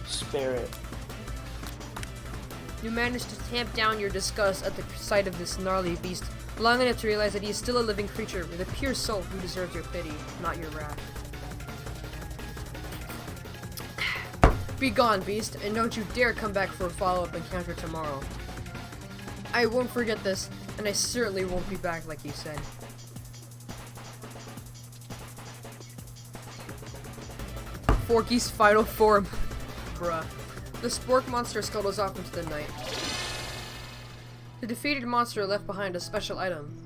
Spare it. You manage to tamp down your disgust at the sight of this gnarly beast, long enough to realize that he is still a living creature with a pure soul who deserves your pity, not your wrath. Be gone, beast, and don't you dare come back for a follow-up encounter tomorrow. I won't forget this, and I certainly won't be back like you said. Forky's final form. Bruh. The Spork Monster scuttles off into the night. The defeated monster left behind a special item.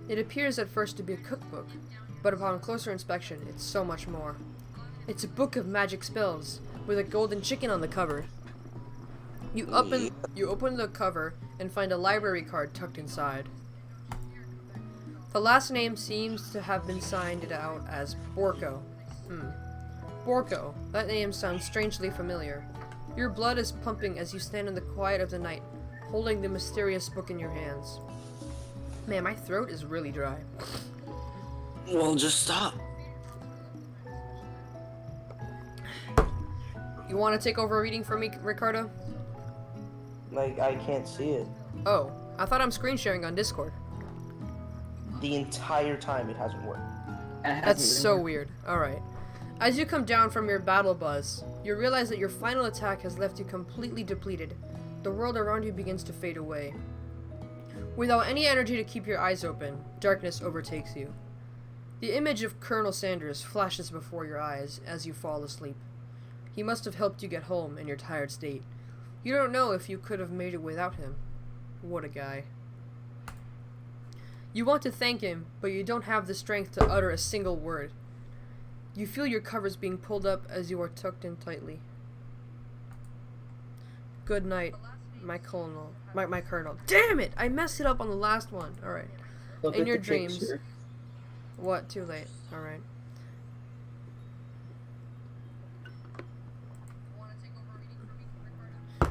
It appears at first to be a cookbook, but upon closer inspection, it's so much more. It's a book of magic spells, with a golden chicken on the cover. You open the cover and find a library card tucked inside. The last name seems to have been signed out as Borko. Borko. That name sounds strangely familiar. Your blood is pumping as you stand in the quiet of the night, holding the mysterious book in your hands. Man, my throat is really dry. Well, just stop. You want to take over reading for me, Ricardo? Like, I can't see it. Oh, I thought I'm screen sharing on Discord. The entire time it hasn't worked. That's so weird. Alright. As you come down from your battle buzz, You realize that your final attack has left you completely depleted. The world around you begins to fade away. Without any energy to keep your eyes open, darkness overtakes you. The image of Colonel Sanders flashes before your eyes as you fall asleep. He must have helped you get home in your tired state. You don't know if you could have made it without him. What a guy. You want to thank him, but you don't have the strength to utter a single word. You feel your covers being pulled up as you are tucked in tightly. Good night, my colonel. My colonel. Damn it! I messed it up on the last one. Alright. Look In at your the dreams. picture. What? Too late. Alright.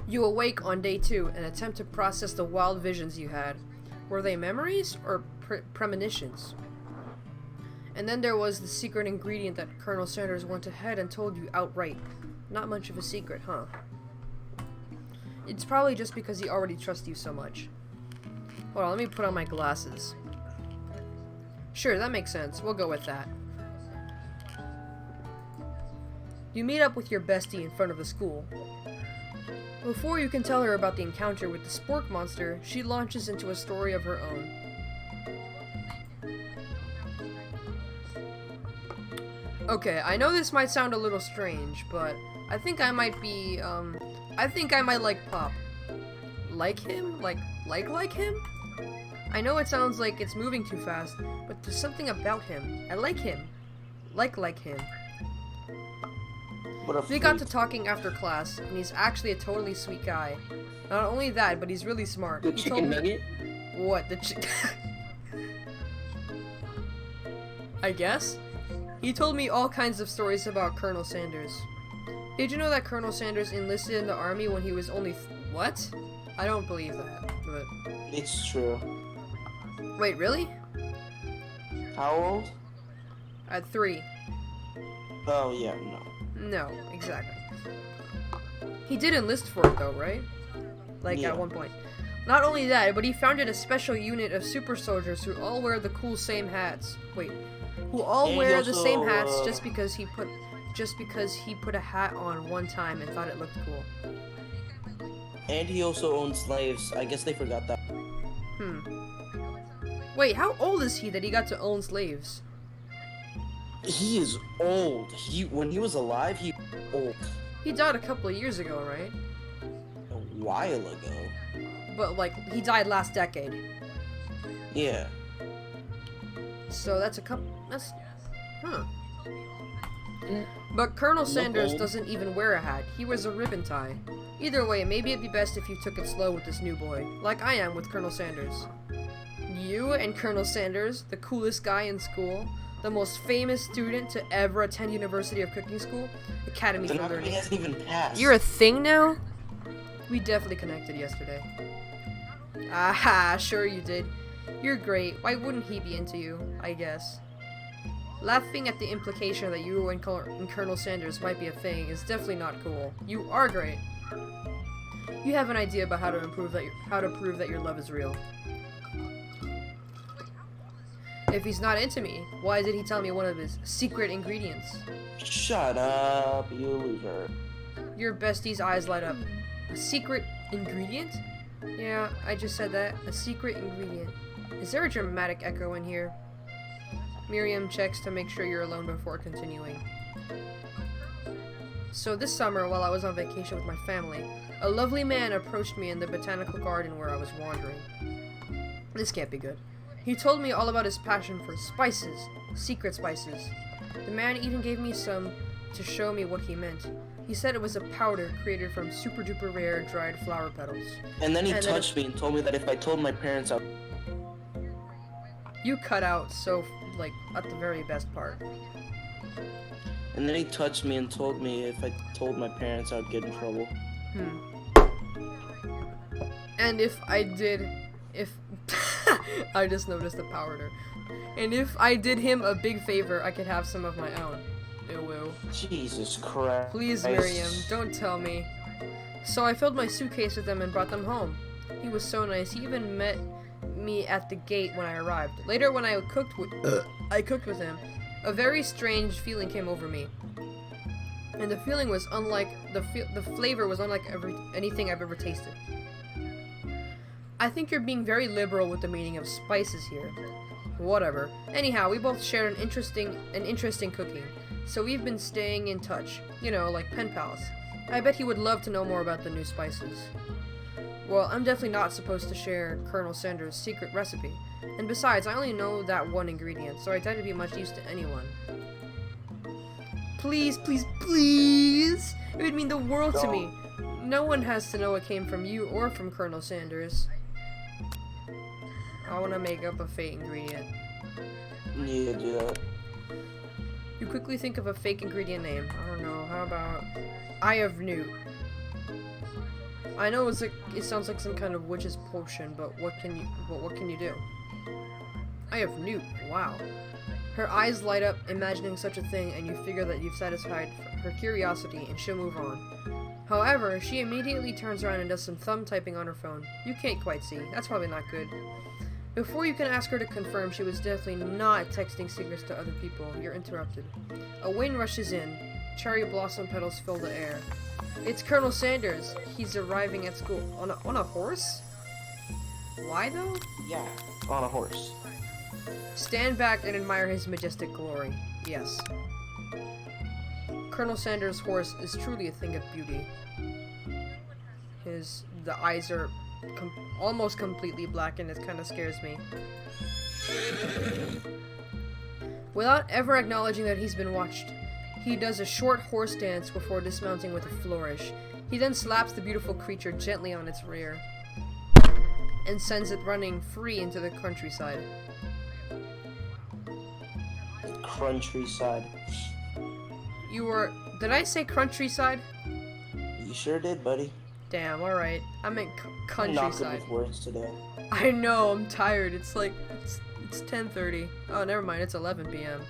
You awake on day 2 and attempt to process the wild visions you had. Were they memories or premonitions? And then there was the secret ingredient that Colonel Sanders went ahead and told you outright. Not much of a secret, huh? It's probably just because he already trusts you so much. Hold on, let me put on my glasses. Sure, that makes sense. We'll go with that. You meet up with your bestie in front of the school. Before you can tell her about the encounter with the spork monster, she launches into a story of her own. Okay, I know this might sound a little strange, but I think I might be, I think I might like Pop. Like him? Like him? I know it sounds like it's moving too fast, but there's something about him. I like him. Like him. What a We got to freak. talking after class, and he's actually a totally sweet guy. Not only that, but he's really smart. The He chicken told me- nugget? What, the I guess? He told me all kinds of stories about Colonel Sanders. Did you know that Colonel Sanders enlisted in the army when he was only what? I don't believe that, but... It's true. Wait, really? How old? At 3. Oh, yeah, no. No, exactly. He did enlist for it though, right? Like Yeah. at one point. Not only that, but he founded a special unit of super soldiers who all wear the cool same hats. Wait, who all And he wear the same also, hats just because he put a hat on one time and thought it looked cool. And he also owned slaves. I guess they forgot that. Wait, how old is he that he got to own slaves? He is old. When he was alive, he was old. He died a couple of years ago, right? A while ago. But like, he died last decade. Yeah. So that's But Colonel Sanders old. doesn't even wear a hat. He wears a ribbon tie. Either way, maybe it'd be best if you took it slow with this new boy, like I am with Colonel Sanders. You and Colonel Sanders, the coolest guy in school, the most famous student to ever attend University of Cooking School, Academy The for nominee Learning. hasn't even passed. You're a thing now? We definitely connected yesterday. Aha, sure you did. You're great. Why wouldn't he be into you, I guess? Laughing at the implication that you and Colonel Sanders might be a thing is definitely not cool. You are great. You have an idea about how to prove that your love is real. If he's not into me, why did he tell me one of his secret ingredients? Shut up, you loser. Your bestie's eyes light up. A secret ingredient? Yeah, I just said that. A secret ingredient. Is there a dramatic echo in here? Miriam checks to make sure you're alone before continuing. So this summer, while I was on vacation with my family, a lovely man approached me in the botanical garden where I was wandering. This can't be good. He told me all about his passion for spices, secret spices. The man even gave me some to show me what he meant. He said it was a powder created from super duper rare dried flower petals. And then he And then touched me and told me that if I told my parents I... You cut out so, like, at the very best part. And then he touched me and told me if I told my parents I'd get in trouble. And if I just noticed the powder. And if I did him a big favor, I could have some of my own. Ew. Jesus Christ. Please, Miriam, don't tell me. So I filled my suitcase with them and brought them home. He was so nice. He even met me at the gate when I arrived. Later, when I cooked with him, a very strange feeling came over me. and the feeling was unlike the flavor was unlike anything I've ever tasted. I think you're being very liberal with the meaning of spices here. Whatever. Anyhow, we both share an interest in cooking, so we've been staying in touch. You know, like pen pals. I bet he would love to know more about the new spices. Well, I'm definitely not supposed to share Colonel Sanders' secret recipe. And besides, I only know that one ingredient, so I doubt to be much use to anyone. Please, please, please! It would mean the world to me. No one has to know it came from you or from Colonel Sanders. I want to make up a fake ingredient. Yeah, do that. You quickly think of a fake ingredient name. I don't know, how about Eye of Newt? I know it sounds like some kind of witch's potion, but what can you do? Eye of Newt, wow. Her eyes light up imagining such a thing, and you figure that you've satisfied her curiosity and she'll move on. However, she immediately turns around and does some thumb typing on her phone. You can't quite see. That's probably not good. Before you can ask her to confirm she was definitely not texting secrets to other people, you're interrupted. A wind rushes in. Cherry blossom petals fill the air. It's Colonel Sanders. He's arriving at school. On a horse? Why though? Yeah, on a horse. Stand back and admire his majestic glory. Yes. Colonel Sanders' horse is truly a thing of beauty. The eyes are almost completely black, and it kind of scares me. Without ever acknowledging that he's been watched, he does a short horse dance before dismounting with a flourish. He then slaps the beautiful creature gently on its rear and sends it running free into the countryside. Countryside. Did I say countryside? You sure did, buddy. Damn, alright. I meant I'm not good countryside. with words today. I know, I'm tired. It's 10:30. Oh, never mind, it's 11 p.m.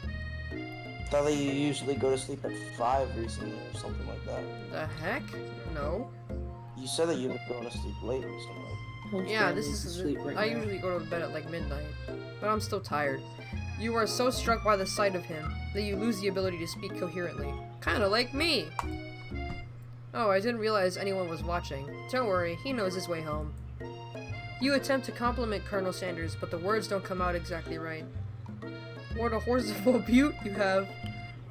Thought that you usually go to sleep at 5 recently or something like that. The heck? No. You said that you were going to sleep late recently. Yeah, this is I usually go to bed at like midnight, but I'm still tired. You are so struck by the sight of him that you lose the ability to speak coherently. Kinda like me! Oh, I didn't realize anyone was watching. Don't worry, he knows his way home. You attempt to compliment Colonel Sanders, but the words don't come out exactly right. What a horseful beaut you have.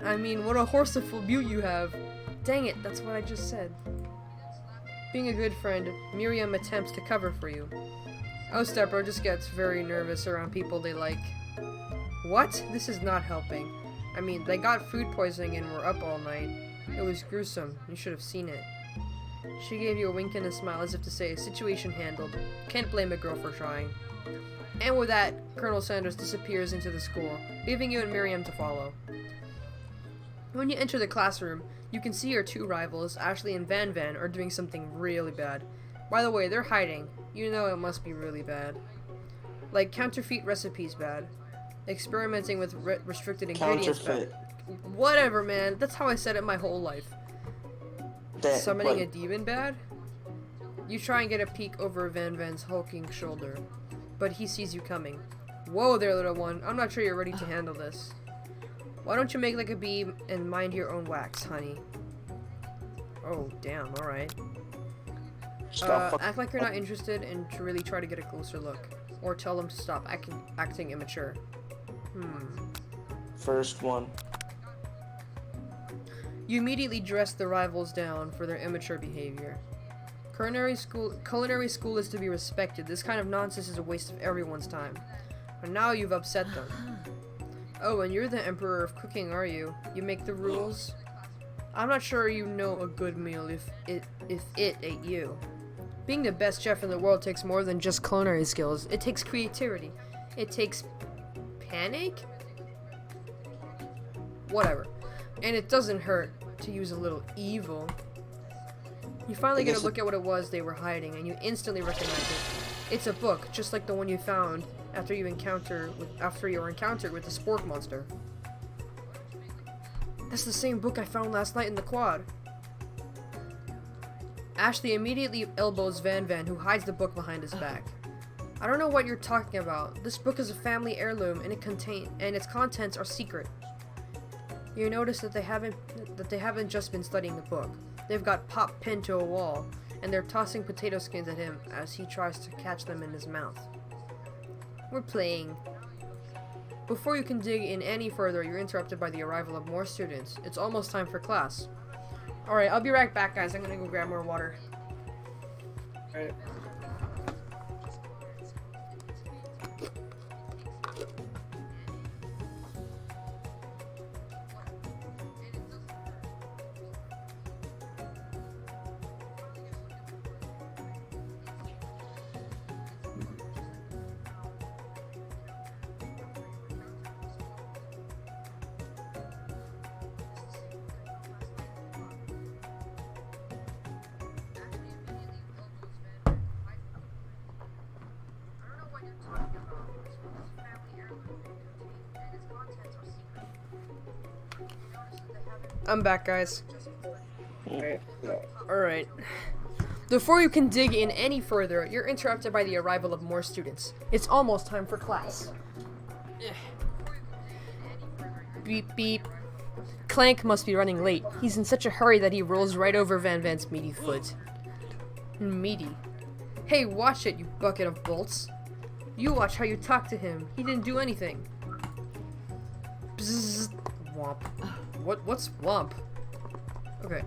What a horseful beaut you have. Dang it, that's what I just said. Being a good friend, Miriam attempts to cover for you. Oh, Stepper just gets very nervous around people they like. What? This is not helping. They got food poisoning and were up all night. It was gruesome. You should have seen it. She gave you a wink and a smile as if to say, situation handled. Can't blame a girl for trying. And with that, Colonel Sanders disappears into the school, leaving you and Miriam to follow. When you enter the classroom, you can see your two rivals, Ashley and Van Van, are doing something really bad. By the way, they're hiding. You know it must be really bad. Like counterfeit recipes bad. Experimenting with restricted ingredients bad. Whatever, man. That's how I said it my whole life. Summoning a demon bad? You try and get a peek over Van Van's hulking shoulder, but he sees you coming. Whoa there, little one. I'm not sure you're ready to handle this. Why don't you make like a bee and mind your own wax, honey? Oh, damn, alright. Act like you're not interested and to really try to get a closer look. Or tell them to stop acting immature. First one. You immediately dress the rivals down for their immature behavior. Culinary school is to be respected. This kind of nonsense is a waste of everyone's time. And now you've upset them. Oh, and you're the emperor of cooking, are you? You make the rules? I'm not sure you know a good meal if it ate you. Being the best chef in the world takes more than just culinary skills. It takes creativity. It takes panic? Whatever. And it doesn't hurt to use a little evil. You finally get a look at what it was they were hiding, and you instantly recognize it. It's a book, just like the one you found after your encounter with the spork monster. That's the same book I found last night in the quad. Ashley immediately elbows Van Van, who hides the book behind his back. I don't know what you're talking about. This book is a family heirloom, and its contents are secret. You notice that they haven't just been studying the book. They've got Pop pinned to a wall, and they're tossing potato skins at him as he tries to catch them in his mouth. We're playing. Before you can dig in any further, you're interrupted by the arrival of more students. It's almost time for class. Alright, I'll be right back, guys. I'm gonna go grab more water. Alright. I'm back, guys. Alright. Alright. Before you can dig in any further, you're interrupted by the arrival of more students. It's almost time for class. Beep beep. Clank must be running late. He's in such a hurry that he rolls right over Van Van's meaty foot. Meaty. Hey, watch it, you bucket of bolts. You watch how you talk to him. He didn't do anything. Bzzz. Womp. What's womp? Okay.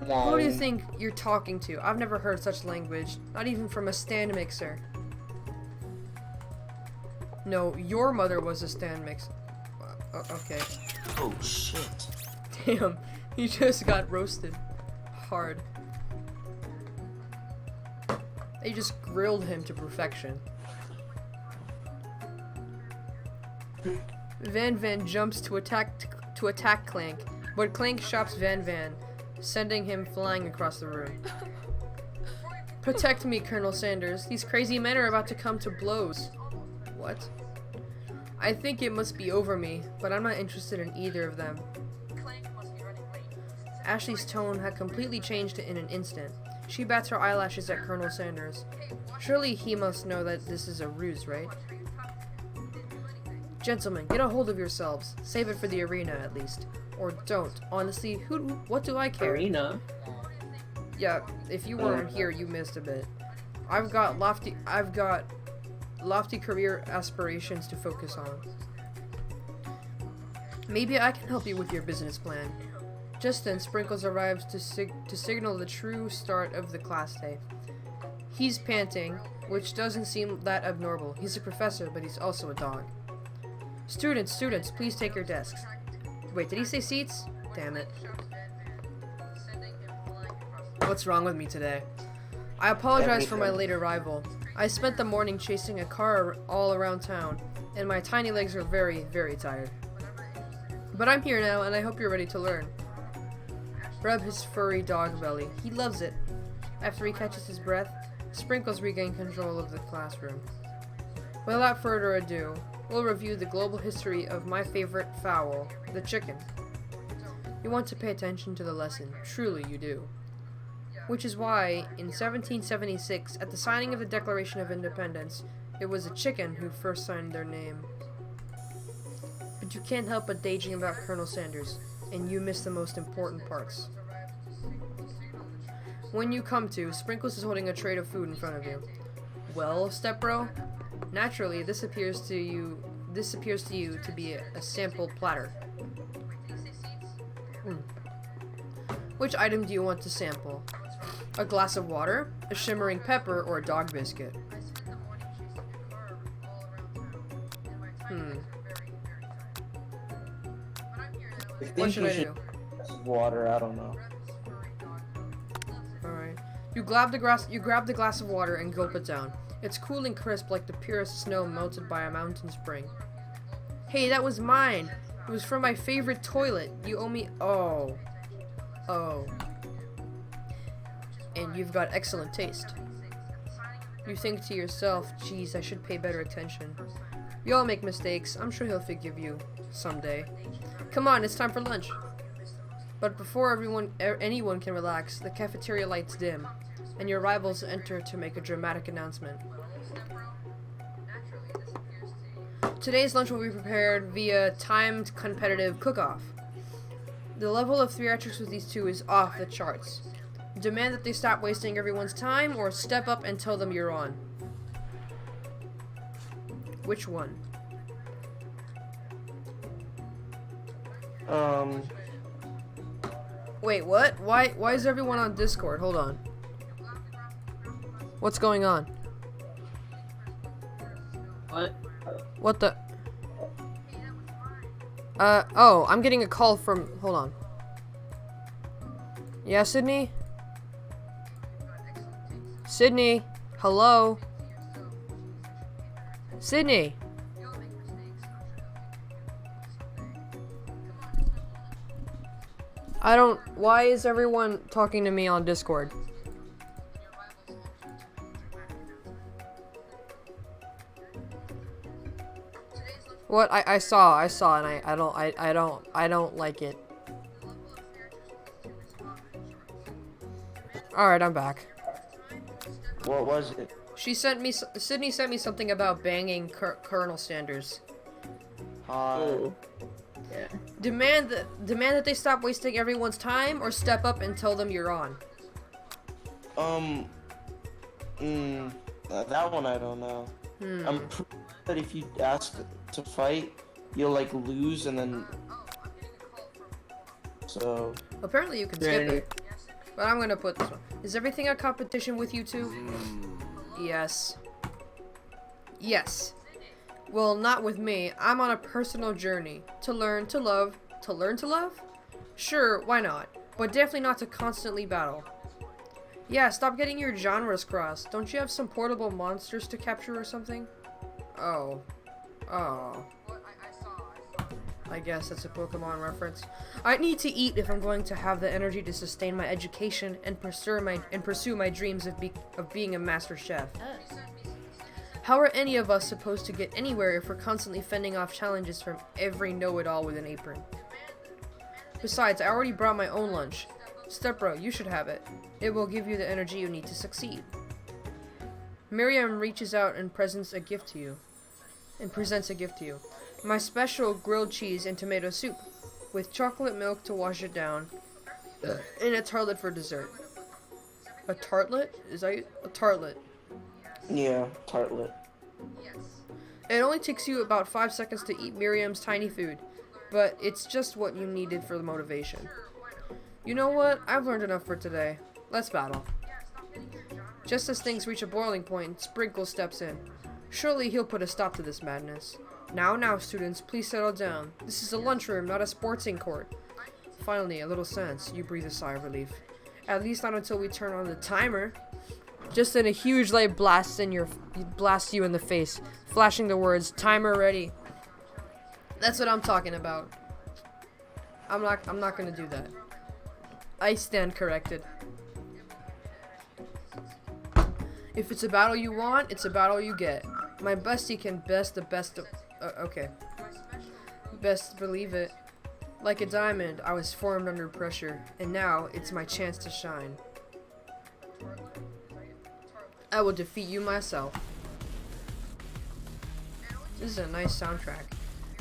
Who do you think you're talking to? I've never heard such language. Not even from a stand mixer. No, your mother was a stand mixer. Okay. Oh shit. Damn, he just got roasted. Hard. They just grilled him to perfection. Van Van jumps to attack Clank, but Clank shops Van Van, sending him flying across the room. Protect me, Colonel Sanders. These crazy men are about to come to blows. What? I think it must be over me, but I'm not interested in either of them. Ashley's tone had completely changed in an instant. She bats her eyelashes at Colonel Sanders. Surely he must know that this is a ruse, right? Gentlemen, get a hold of yourselves. Save it for the arena, at least. Or don't. Honestly, what do I care? Arena? Yeah, if you weren't here, you missed a bit. I've got lofty career aspirations to focus on. Maybe I can help you with your business plan. Just then, Sprinkles arrives to signal the true start of the class day. He's panting, which doesn't seem that abnormal. He's a professor, but he's also a dog. Students, please take your desks. Wait, did he say seats? Damn it. What's wrong with me today? I apologize for my late arrival. I spent the morning chasing a car all around town, and my tiny legs are very, very tired. But I'm here now, and I hope you're ready to learn. Rub his furry dog belly. He loves it. After he catches his breath, Sprinkles regain control of the classroom. Without further ado, we'll review the global history of my favorite fowl, the chicken. You want to pay attention to the lesson. Truly you do. Which is why, in 1776, at the signing of the Declaration of Independence, it was a chicken who first signed their name. But you can't help but daydream about Colonel Sanders, and you miss the most important parts. When you come to, Sprinkles is holding a tray of food in front of you. Well, stepbro? Naturally, this appears to you to be a sample platter. Which item do you want to sample? A glass of water, a shimmering pepper, or a dog biscuit? What should I do? Water, I don't know. Alright. You grab the glass of water and gulp it down. It's cool and crisp like the purest snow melted by a mountain spring. Hey, that was mine! It was from my favorite toilet. You owe me— Oh. And you've got excellent taste. You think to yourself, geez, I should pay better attention. We all make mistakes. I'm sure he'll forgive you. Someday. Come on, it's time for lunch. But before anyone can relax, the cafeteria lights dim, and your rivals enter to make a dramatic announcement. Today's lunch will be prepared via timed competitive cook-off. The level of theatrics with these two is off the charts. Demand that they stop wasting everyone's time, or step up and tell them you're on. Which one? Wait, what? Why is everyone on Discord? Hold on. What's going on? What? What the? Oh, I'm getting a call from, hold on. Yeah, Sydney? Sydney? Hello? Sydney? Why is everyone talking to me on Discord? What? I saw, and I don't like it. Alright, I'm back. What was it? Sydney sent me something about banging Colonel Sanders. Oh. Yeah. Demand that they stop wasting everyone's time, or step up and tell them you're on. That one I don't know. I'm pretty sure that if you ask to fight, you'll like lose and then. So. Apparently you can skip it. But I'm gonna put this one. Is everything a competition with you two? Yes. Yes. Well, not with me. I'm on a personal journey. To learn to love. To learn to love? Sure, why not? But definitely not to constantly battle. Yeah, stop getting your genres crossed. Don't you have some portable monsters to capture or something? Oh. Oh. I guess that's a Pokemon reference. I need to eat if I'm going to have the energy to sustain my education and pursue my dreams of being a master chef. How are any of us supposed to get anywhere if we're constantly fending off challenges from every know-it-all with an apron? Besides, I already brought my own lunch. Stepbro, you should have it. It will give you the energy you need to succeed. Miriam reaches out and presents a gift to you. My special grilled cheese and tomato soup, with chocolate milk to wash it down, and a tartlet for dessert. A tartlet? Is that a tartlet? Yeah, tartlet. It only takes you about 5 seconds to eat Miriam's tiny food, but it's just what you needed for the motivation. You know what? I've learned enough for today. Let's battle. Just as things reach a boiling point, Sprinkle steps in. Surely he'll put a stop to this madness. Now, students, please settle down. This is a lunchroom, not a sporting court. Finally, a little sense. You breathe a sigh of relief. At least not until we turn on the timer. Just then a huge light blasts you in the face, flashing the words, "Timer ready." That's what I'm talking about. I'm not gonna do that. I stand corrected. If it's a battle you want, it's a battle you get. My bestie can best the best of... okay. Best believe it. Like a diamond, I was formed under pressure, and now it's my chance to shine. I will defeat you myself. This is a nice soundtrack.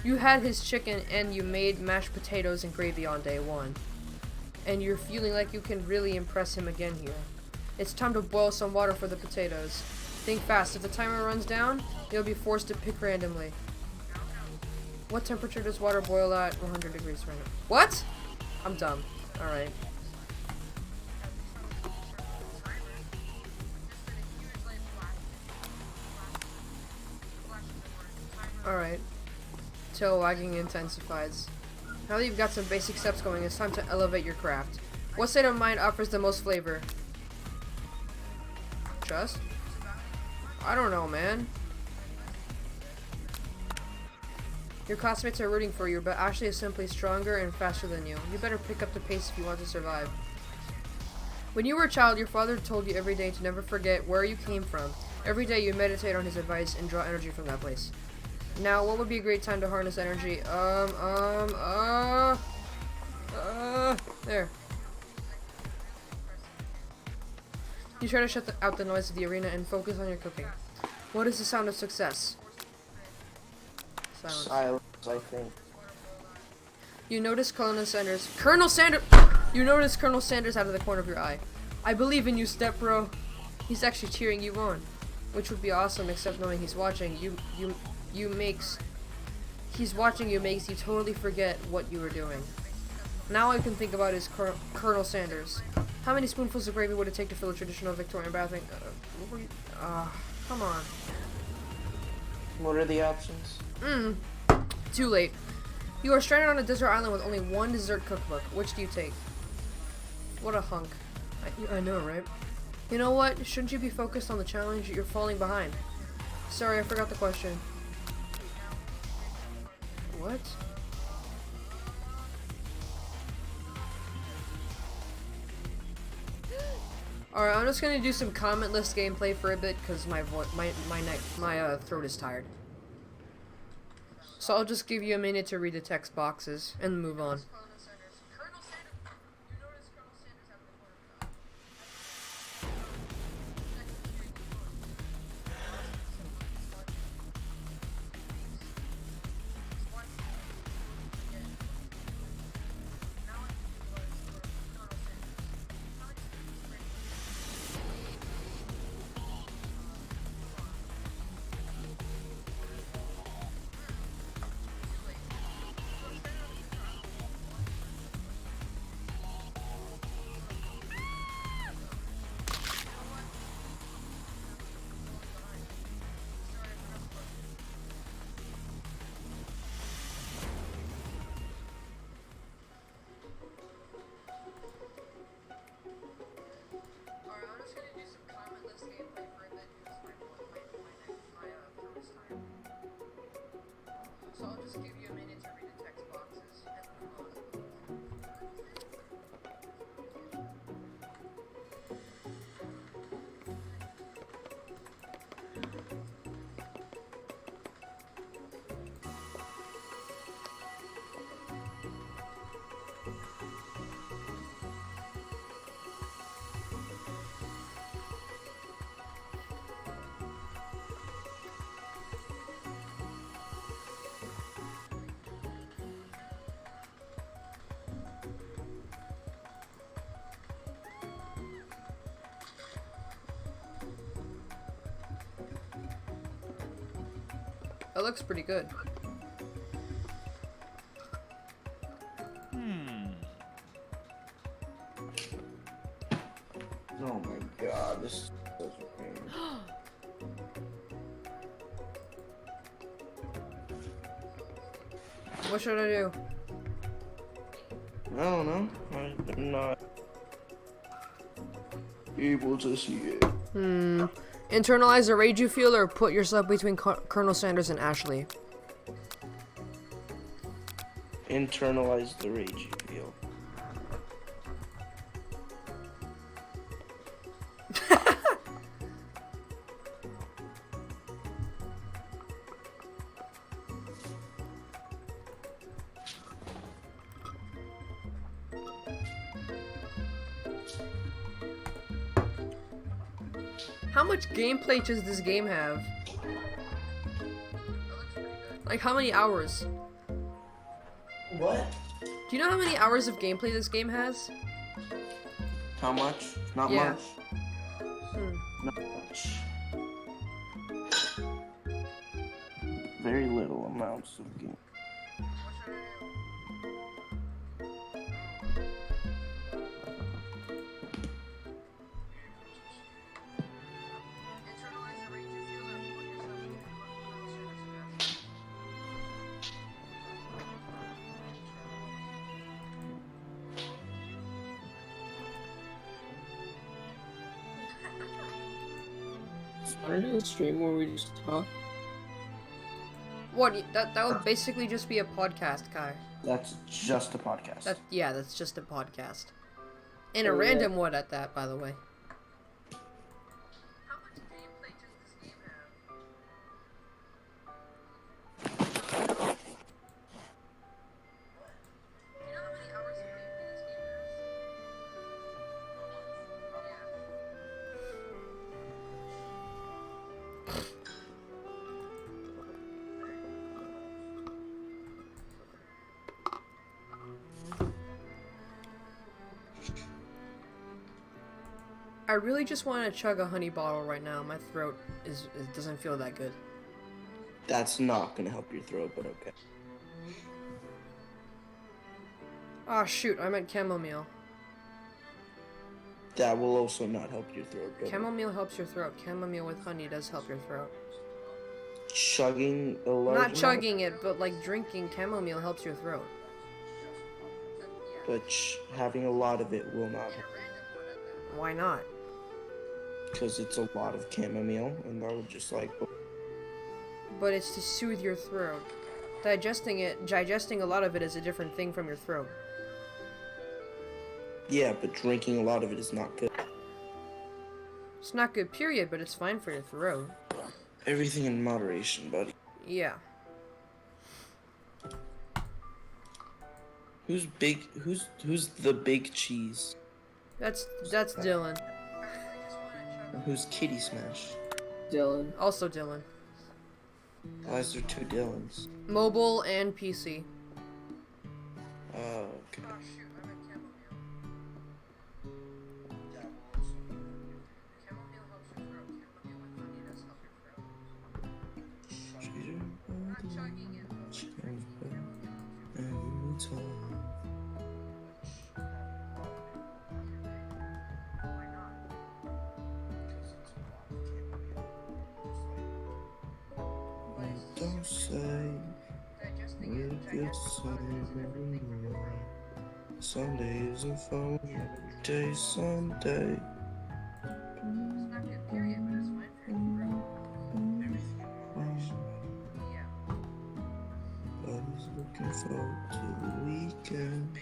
You had his chicken and you made mashed potatoes and gravy on day one. And you're feeling like you can really impress him again here. It's time to boil some water for the potatoes. Think fast. If the timer runs down, you'll be forced to pick randomly. What temperature does water boil at? 100 degrees right now. What? I'm dumb. Alright. Alright. Tail wagging intensifies. Now that you've got some basic steps going, it's time to elevate your craft. What state of mind offers the most flavor? Trust? I don't know, man. Your classmates are rooting for you, but Ashley is simply stronger and faster than you. You better pick up the pace if you want to survive. When you were a child, your father told you every day to never forget where you came from. Every day you meditate on his advice and draw energy from that place. Now, what would be a great time to harness energy? There. You try to shut out the noise of the arena and focus on your cooking. What is the sound of success? Silence. Silence, I think. You notice Colonel Sanders. You notice Colonel Sanders out of the corner of your eye. I believe in you, step bro. He's actually cheering you on, which would be awesome. Except knowing he's watching he's watching you makes you totally forget what you were doing. Now all I can think about is Colonel Sanders. How many spoonfuls of gravy would it take to fill a traditional Victorian bathing? Come on. What are the options? Too late. You are stranded on a desert island with only one dessert cookbook. Which do you take? What a hunk. I know, right? You know what? Shouldn't you be focused on the challenge? You're falling behind. Sorry, I forgot the question. What? Alright, I'm just gonna do some commentless gameplay for a bit because my throat is tired. So I'll just give you a minute to read the text boxes and move on. So I'll just give you a minute to read the text boxes and move on. That looks pretty good. Oh my god, this is such a pain. What should I do? I don't know. I'm not able to see it. Internalize the rage you feel or put yourself between Colonel Sanders and Ashley? Internalize the rage you feel. How much gameplay does this game have? Like, how many hours? What? Do you know how many hours of gameplay this game has? How much? Not Yeah. much. Not much. Very little amounts of game. Want to do a stream where we just talk? What? That would basically just be a podcast, Kai. That's just a podcast. That's just a podcast. And a Oh, yeah. random one at that, by the way. How much gameplay does this game have? Do you know how many hours of gameplay this game has? Yeah. I really just want to chug a honey bottle right now. My throat doesn't feel that good. That's not gonna help your throat, but okay. Ah, shoot, I meant chamomile. That will also not help your throat, but Chamomile helps your throat. Chamomile with honey does help your throat. chugging a large Not amount, chugging it, but like drinking chamomile helps your throat. but having a lot of it will not help. Why not? Because it's a lot of chamomile, and that would just like... But it's to soothe your throat. Digesting a lot of it is a different thing from your throat. Yeah, but drinking a lot of it is not good. It's not good, period, but it's fine for your throat. Everything in moderation, buddy. Yeah. Who's the big cheese? That's Dylan. And who's Kitty Smash? Dylan. Also Dylan. Why is there two Dylans? Mobile and PC. Oh, okay. Don't say we'll get somewhere. Sunday isn't fun every day, Sunday. I was looking forward to the weekend.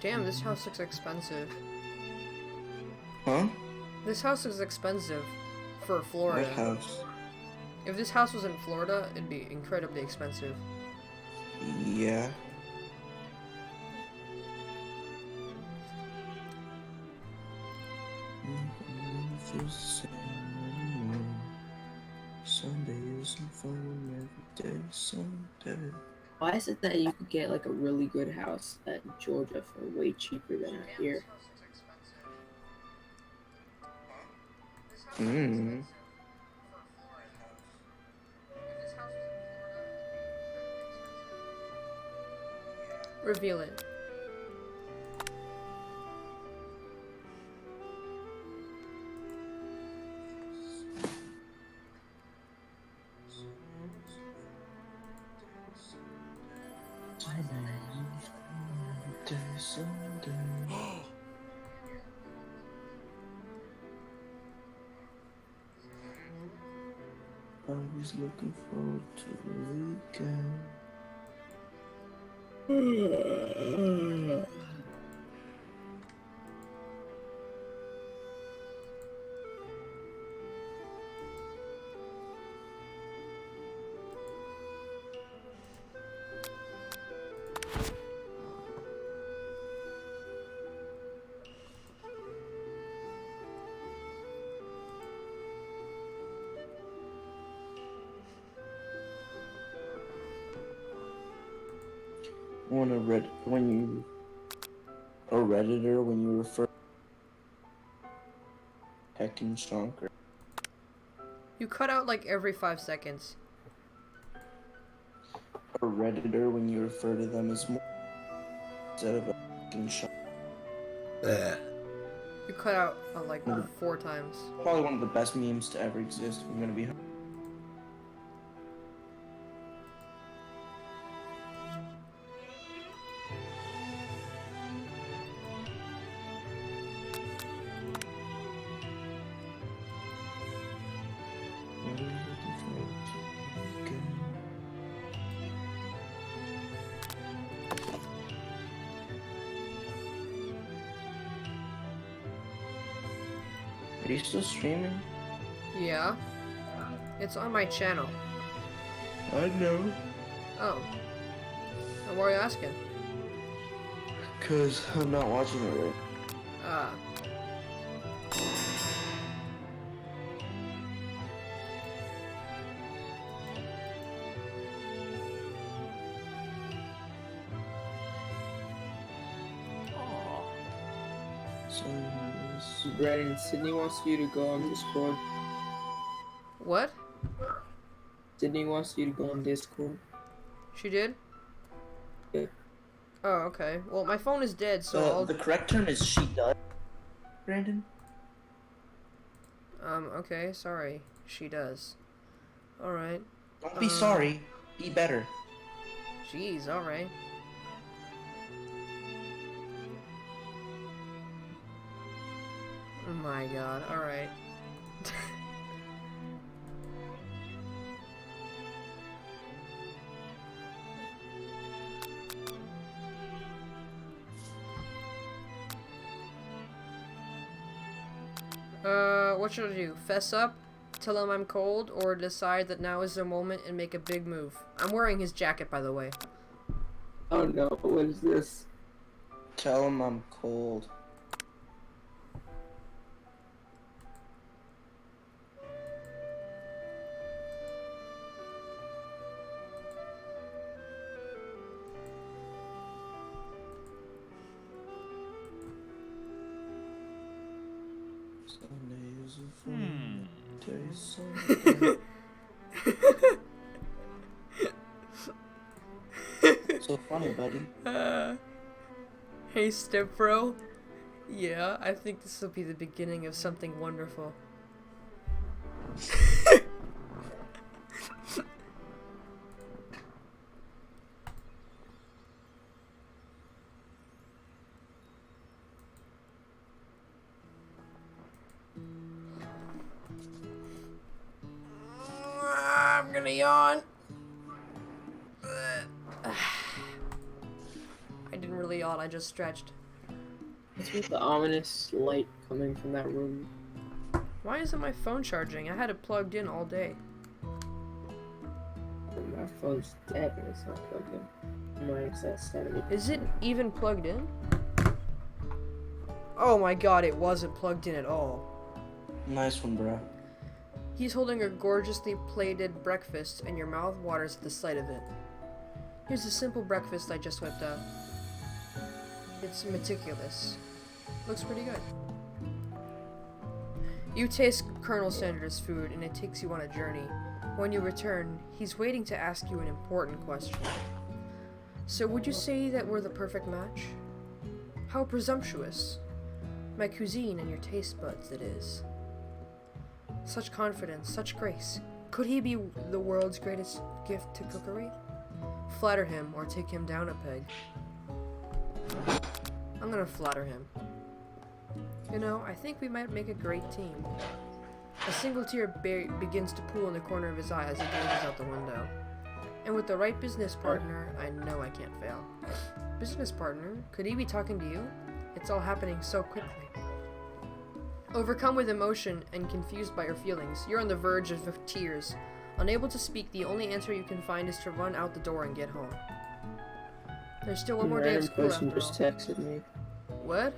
Damn, this house looks expensive. Huh? This house is expensive for What Florida. house? If this house was in Florida, it'd be incredibly expensive. Yeah. Sunday isn't fun every day, Sunday. Why is it that you could get like a really good house in Georgia for way cheaper than out here? Reveal it. Always looking forward to the weekend. When you a redditor when you refer heckin' stronger. You cut out like every 5 seconds. A redditor when you refer to them as more instead of a heckin' stronger. You cut out like 4 times. Probably one of the best memes to ever exist. I'm gonna be. you still streaming? Yeah. It's on my channel. I know. Oh. Why are you asking? Cause I'm not watching it right. Ah. So, Brandon, Sydney wants you to go on Discord. What? Sydney wants you to go on Discord. She did? Yeah. Oh, okay. Well, my phone is dead, so I'll... the correct term is she does. Brandon? Okay, sorry. She does. Alright. Don't be sorry. Be better. Jeez, alright. Oh my god, alright. What should I do? Fess up? Tell him I'm cold? Or decide that now is the moment and make a big move? I'm wearing his jacket, by the way. Oh no, what is this? Tell him I'm cold. So funny, buddy. Hey, stepbro. Yeah, I think this will be the beginning of something wonderful. I'm gonna yawn. I didn't really yawn, I just stretched. What's with the ominous light coming from that room? Why isn't my phone charging? I had it plugged in all day. My phone's dead and it's not plugged in. Mine's at 70. Is it even plugged in? Oh my god, it wasn't plugged in at all. Nice one, bro. He's holding a gorgeously plated breakfast, and your mouth waters at the sight of it. Here's a simple breakfast I just whipped up. It's meticulous. Looks pretty good. You taste Colonel Sanders' food, and it takes you on a journey. When you return, he's waiting to ask you an important question. So would you say that we're the perfect match? How presumptuous. My cuisine and your taste buds, it is. Such confidence, such grace. Could he be the world's greatest gift to cookery? Flatter him or take him down a peg. I'm gonna flatter him. You know, I think we might make a great team. A single tear begins to pool in the corner of his eye as he gazes out the window. And with the right business partner, I know I can't fail. Business partner? Could he be talking to you? It's all happening so quickly. Overcome with emotion and confused by your feelings, you're on the verge of tears. Unable to speak, the only answer you can find is to run out the door and get home. There's still one more day of school after all. Just texted me. What?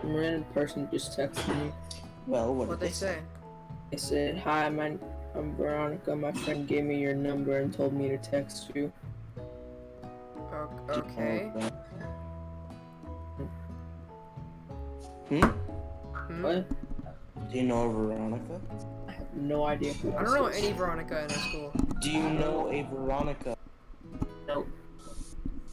A random person just texted me. Well, What'd they say? They said, "Hi, I'm Veronica. My friend gave me your number and told me to text you." Okay. What? Do you know Veronica? I have no idea who I don't know any Veronica in our school. Do you know a Veronica? Nope.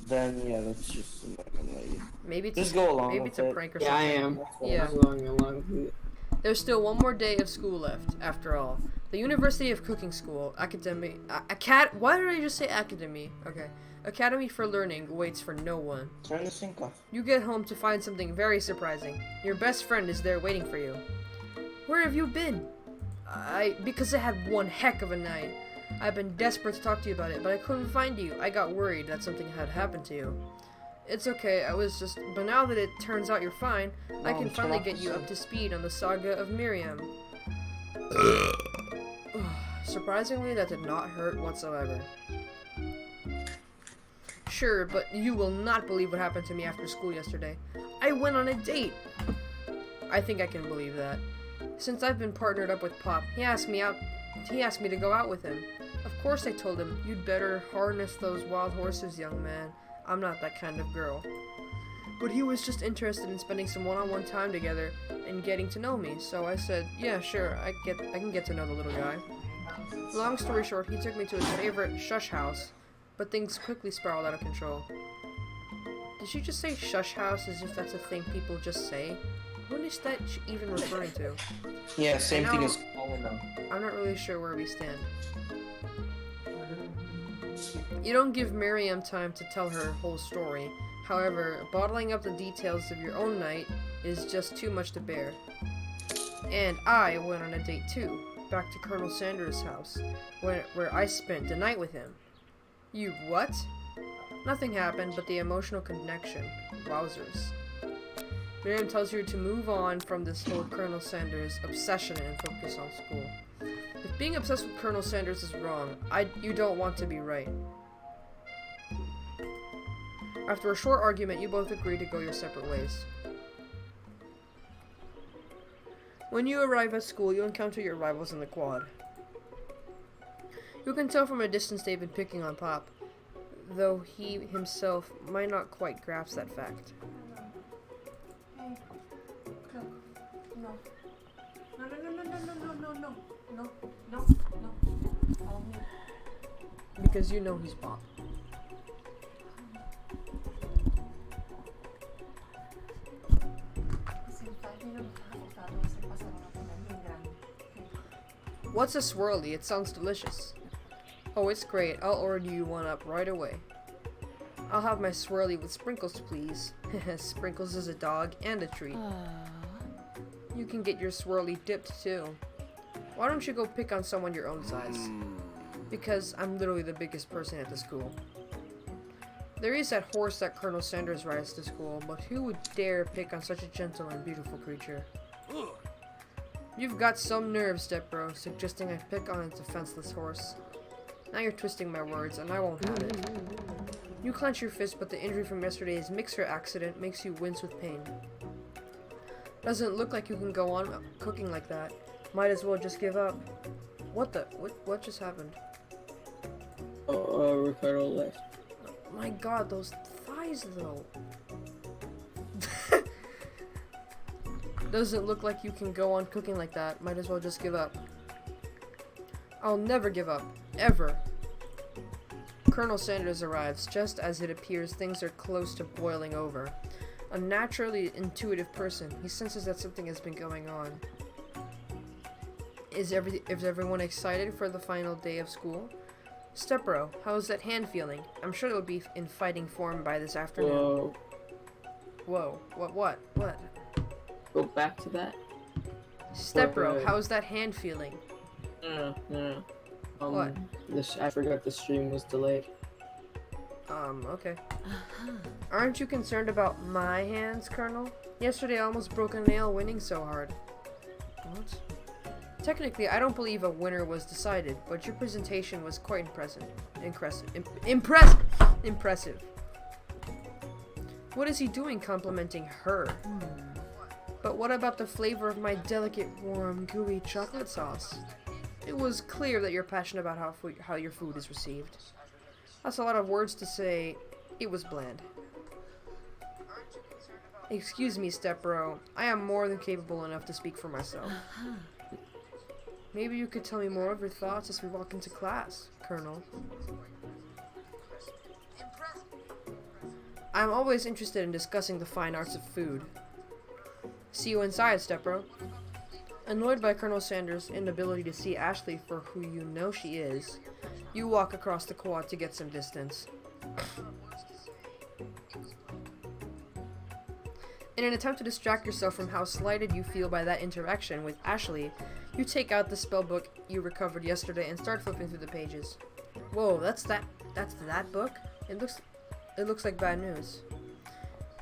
Then yeah, that's just I'm not gonna let you. Maybe it's Just go along maybe with it's a it. prank or Yeah, I something. am. Yeah. Going along with it. There's still one more day of school left, after all. The University of Cooking School, Academy, why did I just say Academy? Okay. Academy for Learning waits for no one. Turn the sink off. You get home to find something very surprising. Your best friend is there waiting for you. Where have you been? Because I had one heck of a night. I've been desperate to talk to you about it, but I couldn't find you. I got worried that something had happened to you. It's okay, but now that it turns out you're fine, I can finally get you up to speed on the saga of Miriam. Surprisingly, that did not hurt whatsoever. Sure, but you will not believe what happened to me after school yesterday. I went on a date! I think I can believe that. Since I've been partnered up with Pop, he asked me to go out with him. Of course I told him, you'd better harness those wild horses, young man. I'm not that kind of girl. But he was just interested in spending some one-on-one time together and getting to know me, so I said, yeah, sure, I can get to know the little guy. Long story short, he took me to his favorite shush house, but things quickly spiraled out of control. Did she just say shush house as if that's a thing people just say? What is that even referring to? Yeah, same thing as... I'm not really sure where we stand. You don't give Miriam time to tell her whole story. However, bottling up the details of your own night is just too much to bear. And I went on a date too, back to Colonel Sanders' house, where I spent the night with him. You what? Nothing happened but the emotional connection. Wowzers. Miriam tells you to move on from this whole Colonel Sanders obsession and focus on school. If being obsessed with Colonel Sanders is wrong, you don't want to be right. After a short argument, you both agree to go your separate ways. When you arrive at school, you encounter your rivals in the quad. You can tell from a distance they've been picking on Pop, though he himself might not quite grasp that fact. Hey, look. No. Follow me. Because you know he's Pop. What's a swirly? It sounds delicious. Oh, it's great. I'll order you one up right away. I'll have my swirly with sprinkles, please. Sprinkles is a dog and a treat. You can get your swirly dipped too. Why don't you go pick on someone your own size? Because I'm literally the biggest person at the school. There is that horse that Colonel Sanders rides to school, but who would dare pick on such a gentle and beautiful creature? You've got some nerve, stepbro, suggesting I pick on a defenseless horse. Now you're twisting my words, and I won't have it. You clench your fist, but the injury from yesterday's mixer accident makes you wince with pain. Doesn't look like you can go on cooking like that. Might as well just give up. What just happened? Ricardo left. My god, those thighs though. Doesn't look like you can go on cooking like that. Might as well just give up. I'll never give up. Ever. Colonel Sanders arrives just as it appears things are close to boiling over. A naturally intuitive person, he senses that something has been going on. Is everyone excited for the final day of school? Stepbro, how's that hand feeling? I'm sure it'll be in fighting form by this afternoon. Whoa. Whoa. What? Go back to that? Stepbro, how's that hand feeling? No. What? I forgot the stream was delayed. Okay. Aren't you concerned about my hands, Colonel? Yesterday I almost broke a nail winning so hard. What? Technically, I don't believe a winner was decided, but your presentation was quite impressive. What is he doing complimenting her? But what about the flavor of my delicate, warm, gooey chocolate sauce? It was clear that you're passionate about how your food is received. That's a lot of words to say. It was bland. Excuse me, stepbro. I am more than capable enough to speak for myself. Maybe you could tell me more of your thoughts as we walk into class, Colonel. I'm always interested in discussing the fine arts of food. See you inside, stepbro. Annoyed by Colonel Sanders' inability to see Ashley for who you know she is, you walk across the quad to get some distance. In an attempt to distract yourself from how slighted you feel by that interaction with Ashley, you take out the spellbook you recovered yesterday and start flipping through the pages. Whoa, that's that book? It looks like bad news.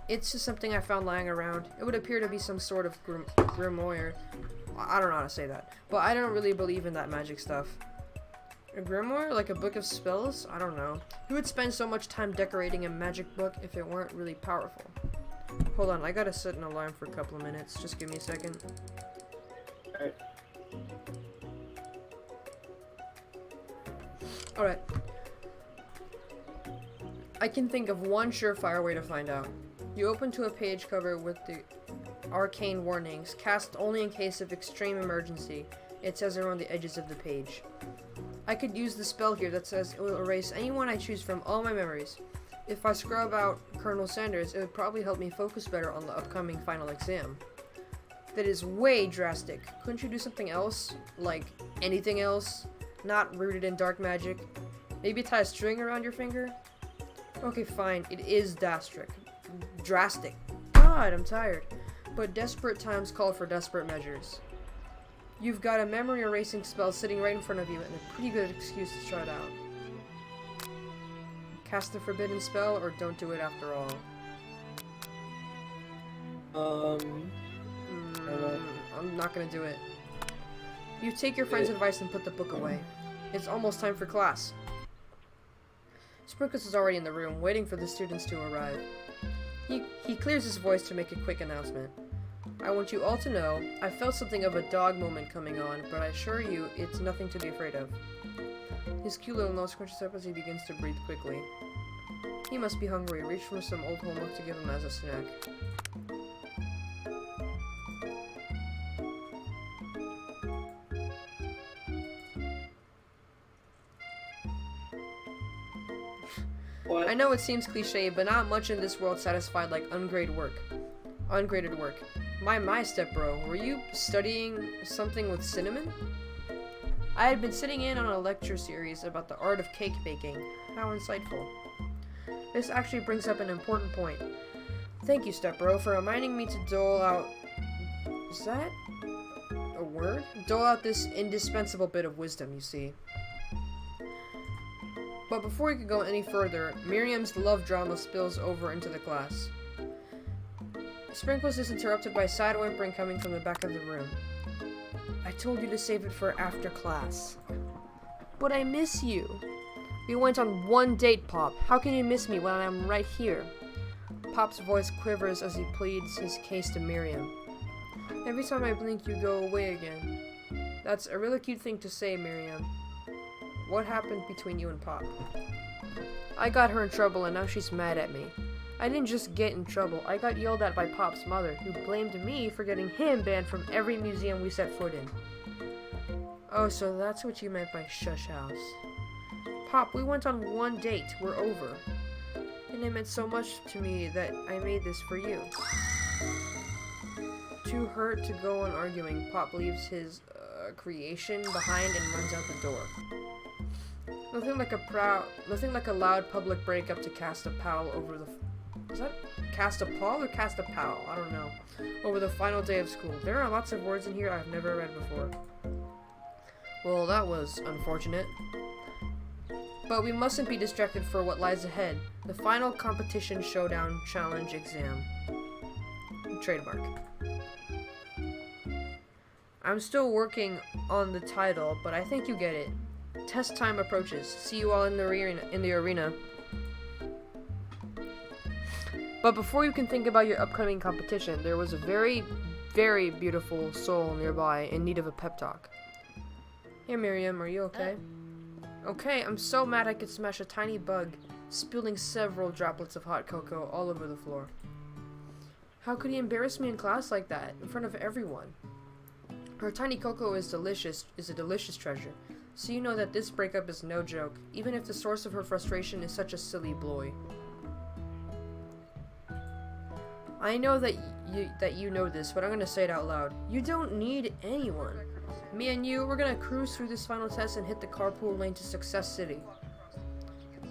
It's just something I found lying around. It would appear to be some sort of grimoire. I don't know how to say that, but I don't really believe in that magic stuff. A grimoire? Like a book of spells? I don't know. Who would spend so much time decorating a magic book if it weren't really powerful? Hold on, I gotta set an alarm for a couple of minutes. Just give me a second. Alright. Alright. I can think of one surefire way to find out. You open to a page cover with the arcane warnings, cast only in case of extreme emergency. It says around the edges of the page. I could use the spell here that says it will erase anyone I choose from all my memories. If I scrub out Colonel Sanders, it would probably help me focus better on the upcoming final exam. That is way drastic. Couldn't you do something else? Like, anything else? Not rooted in dark magic? Maybe tie a string around your finger? Okay, fine. It is drastic. God, I'm tired. But desperate times call for desperate measures. You've got a memory erasing spell sitting right in front of you and a pretty good excuse to try it out. Cast the forbidden spell or don't do it after all. I'm not gonna do it. You take your friend's advice and put the book away. It's almost time for class. Sprinkles is already in the room, waiting for the students to arrive. He clears his voice to make a quick announcement. I want you all to know, I felt something of a dog moment coming on, but I assure you, it's nothing to be afraid of. His cute little nose scrunches up as he begins to breathe quickly. He must be hungry. Reach for some old homework to give him as a snack. What? I know it seems cliche, but not much in this world satisfied like ungraded work. My step bro, were you studying something with cinnamon? I had been sitting in on a lecture series about the art of cake baking. How insightful. This actually brings up an important point. Thank you, stepbro, for reminding me to dole out... Is that a word? Dole out this indispensable bit of wisdom, you see. But before we could go any further, Miriam's love drama spills over into the class. Sprinkles is interrupted by sad whimpering coming from the back of the room. I told you to save it for after class. But I miss you. We went on one date, Pop. How can you miss me when I'm right here? Pop's voice quivers as he pleads his case to Miriam. Every time I blink, you go away again. That's a really cute thing to say, Miriam. What happened between you and Pop? I got her in trouble and now she's mad at me. I didn't just get in trouble, I got yelled at by Pop's mother, who blamed me for getting him banned from every museum we set foot in. Oh, so that's what you meant by shush house. Pop, we went on one date, we're over. And it meant so much to me that I made this for you. Too hurt to go on arguing, Pop leaves his creation behind and runs out the door. Nothing like a loud public breakup to cast a pall over the... Is that cast a pall or cast a pal? I don't know. Over the final day of school. There are lots of words in here I've never read before. Well, that was unfortunate. But we mustn't be distracted for what lies ahead. The final competition showdown challenge exam. Trademark. I'm still working on the title, but I think you get it. Test time approaches. See you all in the arena. But before you can think about your upcoming competition, there was a very, very beautiful soul nearby in need of a pep talk. Hey Miriam, are you okay? Okay, I'm so mad I could smash a tiny bug, spilling several droplets of hot cocoa all over the floor. How could he embarrass me in class like that, in front of everyone? Her tiny cocoa is a delicious treasure, so you know that this breakup is no joke, even if the source of her frustration is such a silly boy. I know that you know this, but I'm gonna say it out loud. You don't need anyone. Me and you, we're gonna cruise through this final test and hit the carpool lane to Success City.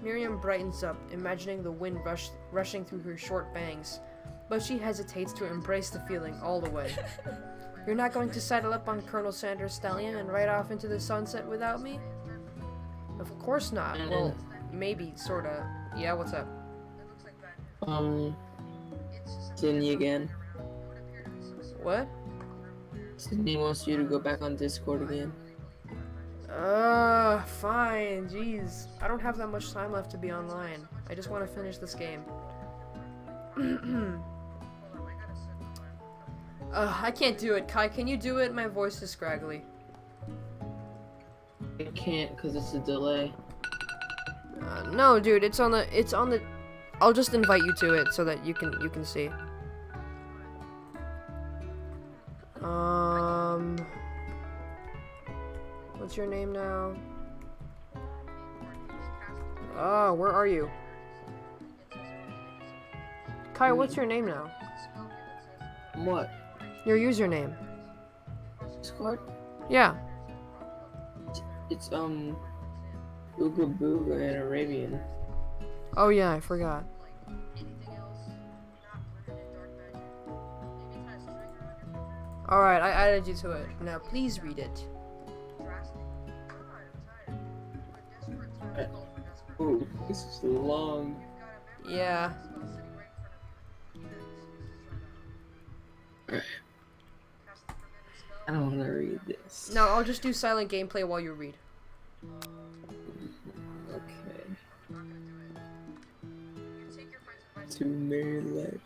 Miriam brightens up, imagining the wind rushing through her short bangs, but she hesitates to embrace the feeling all the way. You're not going to saddle up on Colonel Sanders' stallion and ride off into the sunset without me? Of course not. Well, maybe, sorta. Yeah, what's up? Sydney again. What? Sydney wants you to go back on Discord again. Fine. Jeez. I don't have that much time left to be online. I just want to finish this game. I can't do it. Kai, can you do it? My voice is scraggly. I can't because it's a delay. No, dude, it's on the. I'll just invite you to it so that you can see. What's your name now? Oh, where are you? Kai, what's your name now? What? Your username. Discord? Yeah. It's Ooga Booga and Arabian. Oh yeah, I forgot. Alright, I added you to it. Now please read it. Ooh, this is long. Yeah. I don't want to read this. No, I'll just do silent gameplay while you read. Okay. To married life.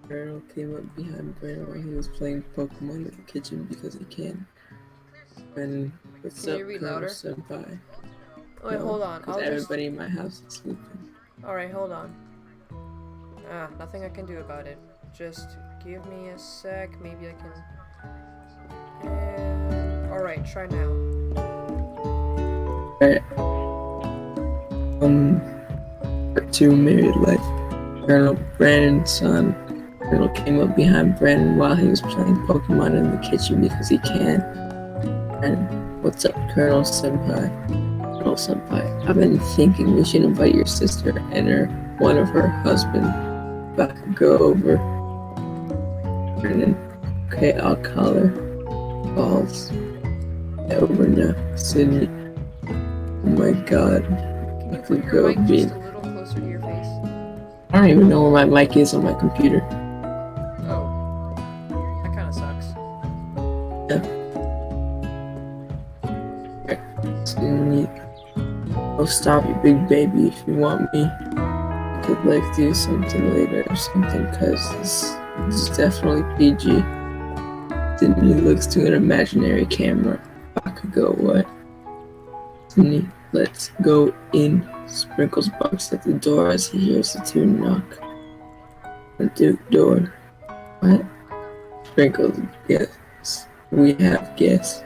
Colonel came up behind Brandon while he was playing Pokemon in the kitchen because he can. And what's Can up, you read Colonel louder? Senpai? Wait, hold on. Because everybody in my house is sleeping. Alright, hold on. Nothing I can do about it. Just give me a sec. Maybe I can. And... Alright, try now. Alright. To married life. Colonel Brandon's son. Colonel came up behind Brandon while he was playing Pokemon in the kitchen because he can. And what's up, Colonel Senpai? Colonel Senpai, I've been thinking we should invite your sister and one of her husband. If I could go over. Brandon, okay, I'll call her. Calls. Over now. Sydney. Oh my god. Can I you could put go your mic be. just a little closer to your face? I don't even know where my mic is on my computer. Oh. That kinda sucks. Sydney. Oh, stop, you big baby. If you want me, I could like do something later or something, cause this is definitely PG. Sydney looks to an imaginary camera. I could go what? Sydney, let's go in. Sprinkles barks at the door as he hears the two knock. The Duke door. What? Sprinkles, yes. We have guests.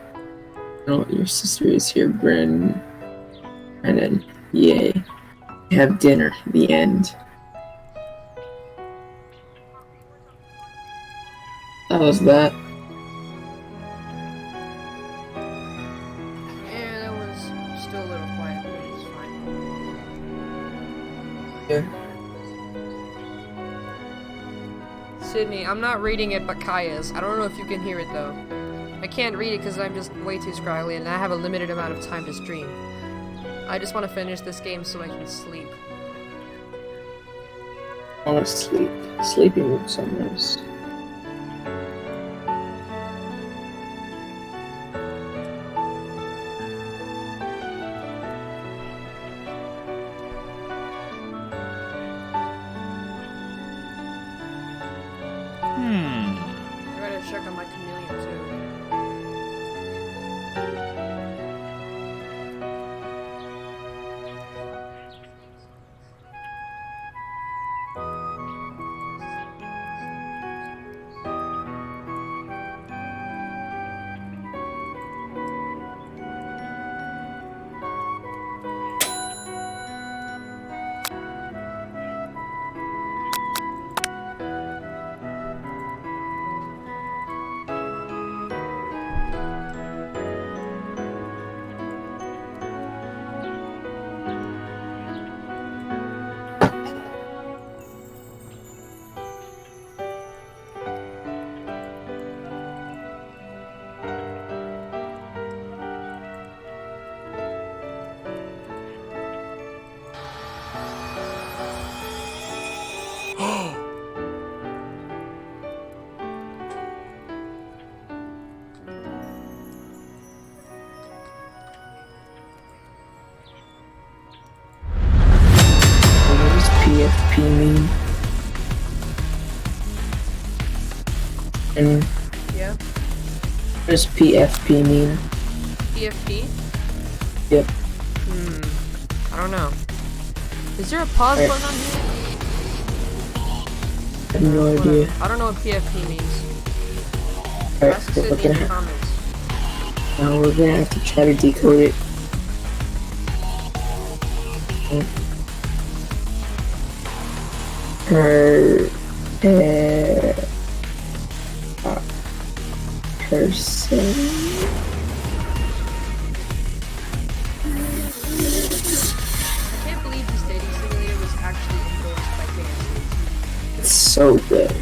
No, your sister is here, Brandon. And then, yay. Have dinner. The end. That was that. Yeah, that was still a little quiet, but it's fine. Yeah. Sydney, I'm not reading it, but Kai is. I don't know if you can hear it though. I can't read it because I'm just way too scraggly and I have a limited amount of time to stream. I just want to finish this game so I can sleep. I want to sleep. Sleeping with someone else. I gotta check on my chameleon too. mean? And Yeah. what does PFP mean? PFP? Yep. I don't know. Is there a pause Alright. button on here? I have no Whatever. idea. I don't know what PFP means. Alright, Ask us so in the comments. now we're gonna have to try to decode it. Per person. I can't believe this dating simulator was actually endorsed by KFC. It's so good.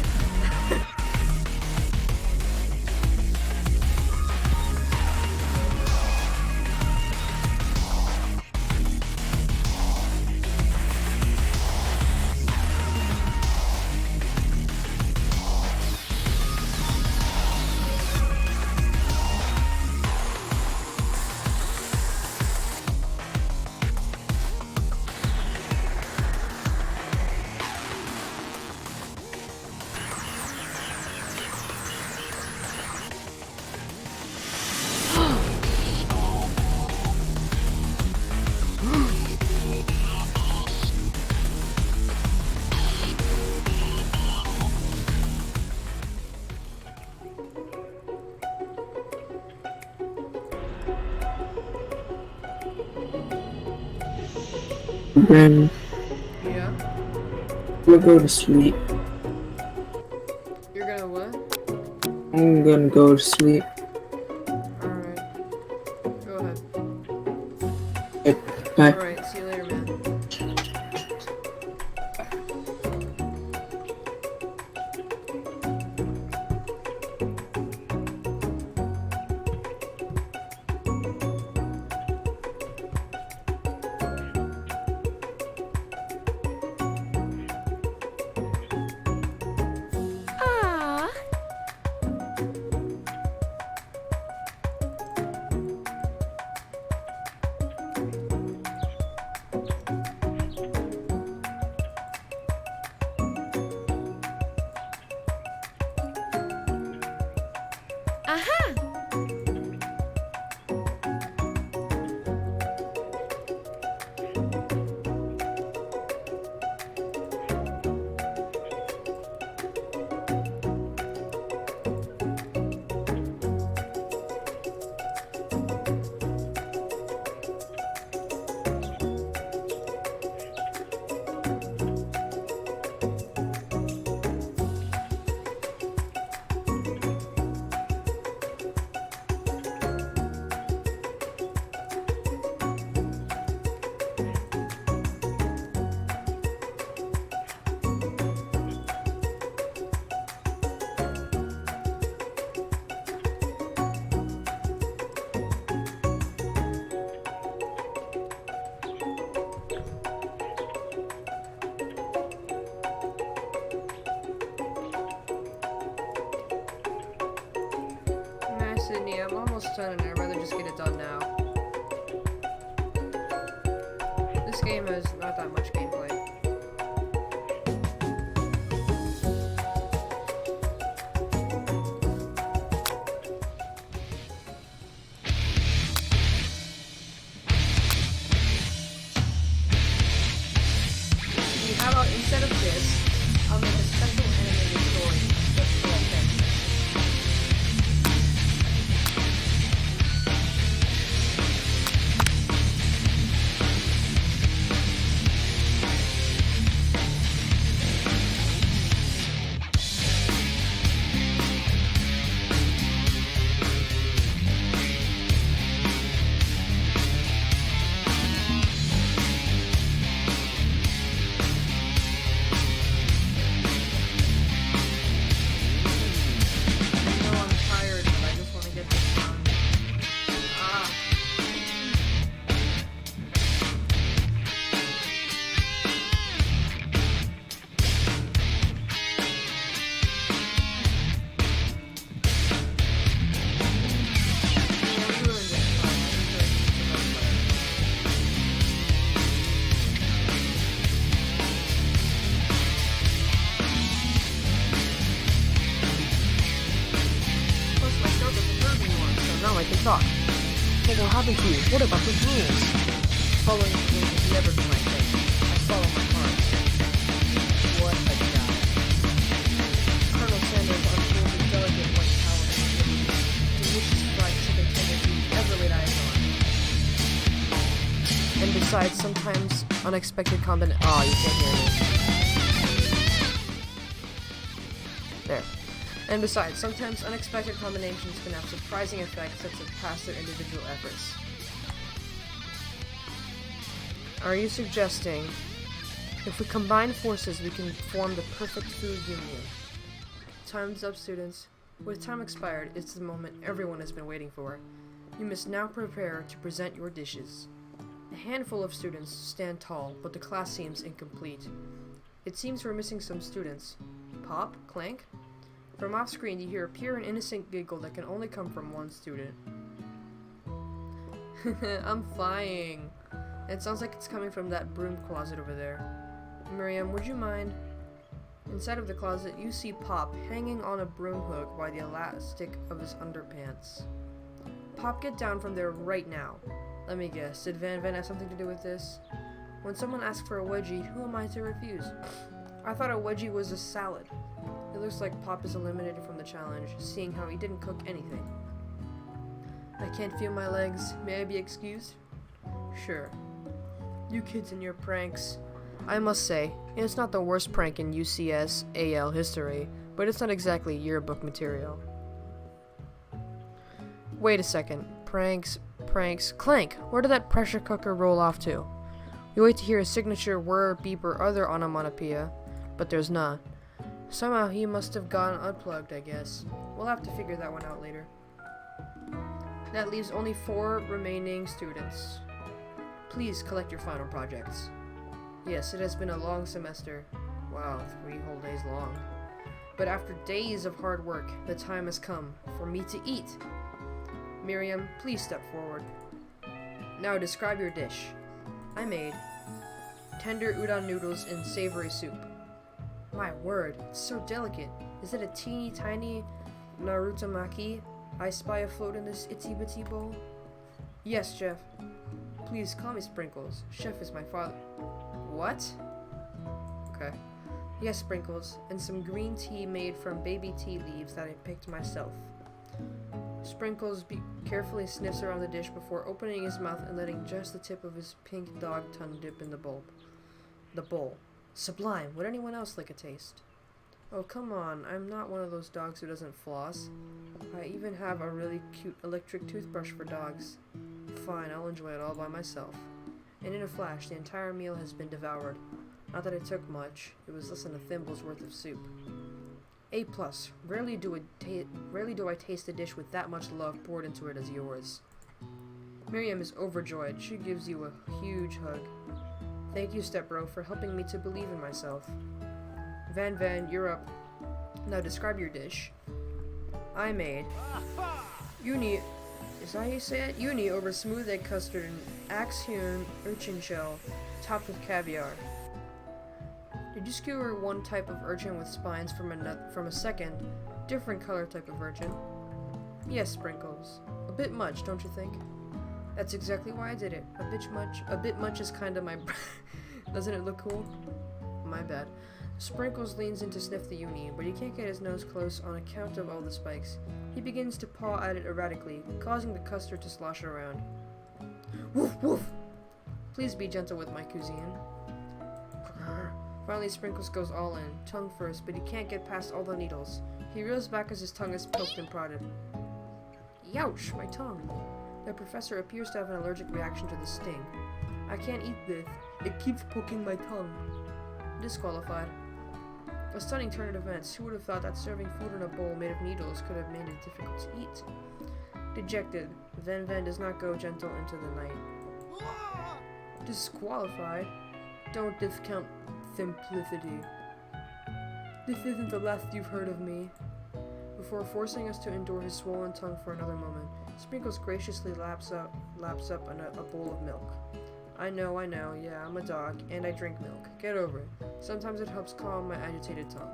Then Yeah? we'll go to sleep. You're gonna what? I'm gonna go to sleep. Alright. Go ahead. Bye. Alright, see you later, man. Sydney, I'm almost done and I'd rather just get it done now. This game has not that much gameplay. See, how about instead of this, I'll make a special animated story just for that thing. happened to you? What about the rules? Following the rules has never been my thing. I follow my heart. What a guy. Colonel Sanders unfolds a delicate white towel in his lips. Delicious fried chicken tenders you ever laid eyes on. And besides, sometimes unexpected combinations. Oh, you can't hear me. There. And besides, sometimes unexpected combinations can have surprising effects that surpass their individual efforts. Are you suggesting if we combine forces we can form the perfect food union? Time's up, students. With time expired, it's the moment everyone has been waiting for. You must now prepare to present your dishes. A handful of students stand tall, but the class seems incomplete. It seems we're missing some students. Pop? Clank? From off screen, you hear a pure and innocent giggle that can only come from one student. I'm flying. It sounds like it's coming from that broom closet over there. Miriam, would you mind? Inside of the closet, you see Pop hanging on a broom hook by the elastic of his underpants. Pop, get down from there right now. Let me guess, did Van have something to do with this? When someone asks for a wedgie, who am I to refuse? I thought a wedgie was a salad. It looks like Pop is eliminated from the challenge, seeing how he didn't cook anything. I can't feel my legs. May I be excused? Sure. You kids and your pranks. I must say, it's not the worst prank in UCS AL history, but it's not exactly yearbook material. Wait a second. Pranks. Clank! Where did that pressure cooker roll off to? You wait to hear a signature word, beep, or other onomatopoeia, but there's none. Somehow he must have gone unplugged, I guess. We'll have to figure that one out later. That leaves only 4 remaining students. Please collect your final projects. Yes, it has been a long semester. Wow, 3 whole days long. But after days of hard work, the time has come for me to eat. Miriam, please step forward. Now describe your dish. I made tender udon noodles in savory soup. My word, it's so delicate. Is it a teeny tiny narutomaki I spy afloat in this itsy bitsy bowl? Yes, Chef. Please call me Sprinkles. Chef is my father. What? Okay. Yes, Sprinkles, and some green tea made from baby tea leaves that I picked myself. Sprinkles carefully sniffs around the dish before opening his mouth and letting just the tip of his pink dog tongue dip in the bowl. Sublime. Would anyone else like a taste? Oh, come on. I'm not one of those dogs who doesn't floss. I even have a really cute electric toothbrush for dogs. Fine, I'll enjoy it all by myself. And in a flash, the entire meal has been devoured. Not that it took much. It was less than a thimble's worth of soup. A+. Rarely do I taste a dish with that much love poured into it as yours. Miriam is overjoyed. She gives you a huge hug. Thank you, stepbro, for helping me to believe in myself. Van, you're up. Now describe your dish. I made uni. Is that how you say it? Uni over smooth egg custard and axe-hewn urchin shell, topped with caviar. Did you skewer one type of urchin with spines from a second, different color type of urchin? Yes, Sprinkles. A bit much, don't you think? That's exactly why I did it. A bit much is kinda my Doesn't it look cool? My bad. Sprinkles leans in to sniff the uni, but he can't get his nose close on account of all the spikes. He begins to paw at it erratically, causing the custard to slosh around. Woof, woof! Please be gentle with my cuisine. Finally, Sprinkles goes all in, tongue first, but he can't get past all the needles. He reels back as his tongue is poked and prodded. Youch, my tongue! The professor appears to have an allergic reaction to the sting. I can't eat this. It keeps poking my tongue. Disqualified. A stunning turn of events. Who would have thought that serving food in a bowl made of needles could have made it difficult to eat? Dejected, Van does not go gentle into the night. Disqualified? Don't discount simplicity. This isn't the last you've heard of me. Before forcing us to endure his swollen tongue for another moment, Sprinkles graciously laps up a bowl of milk. I know, yeah, I'm a dog, and I drink milk. Get over it. Sometimes it helps calm my agitated tongue.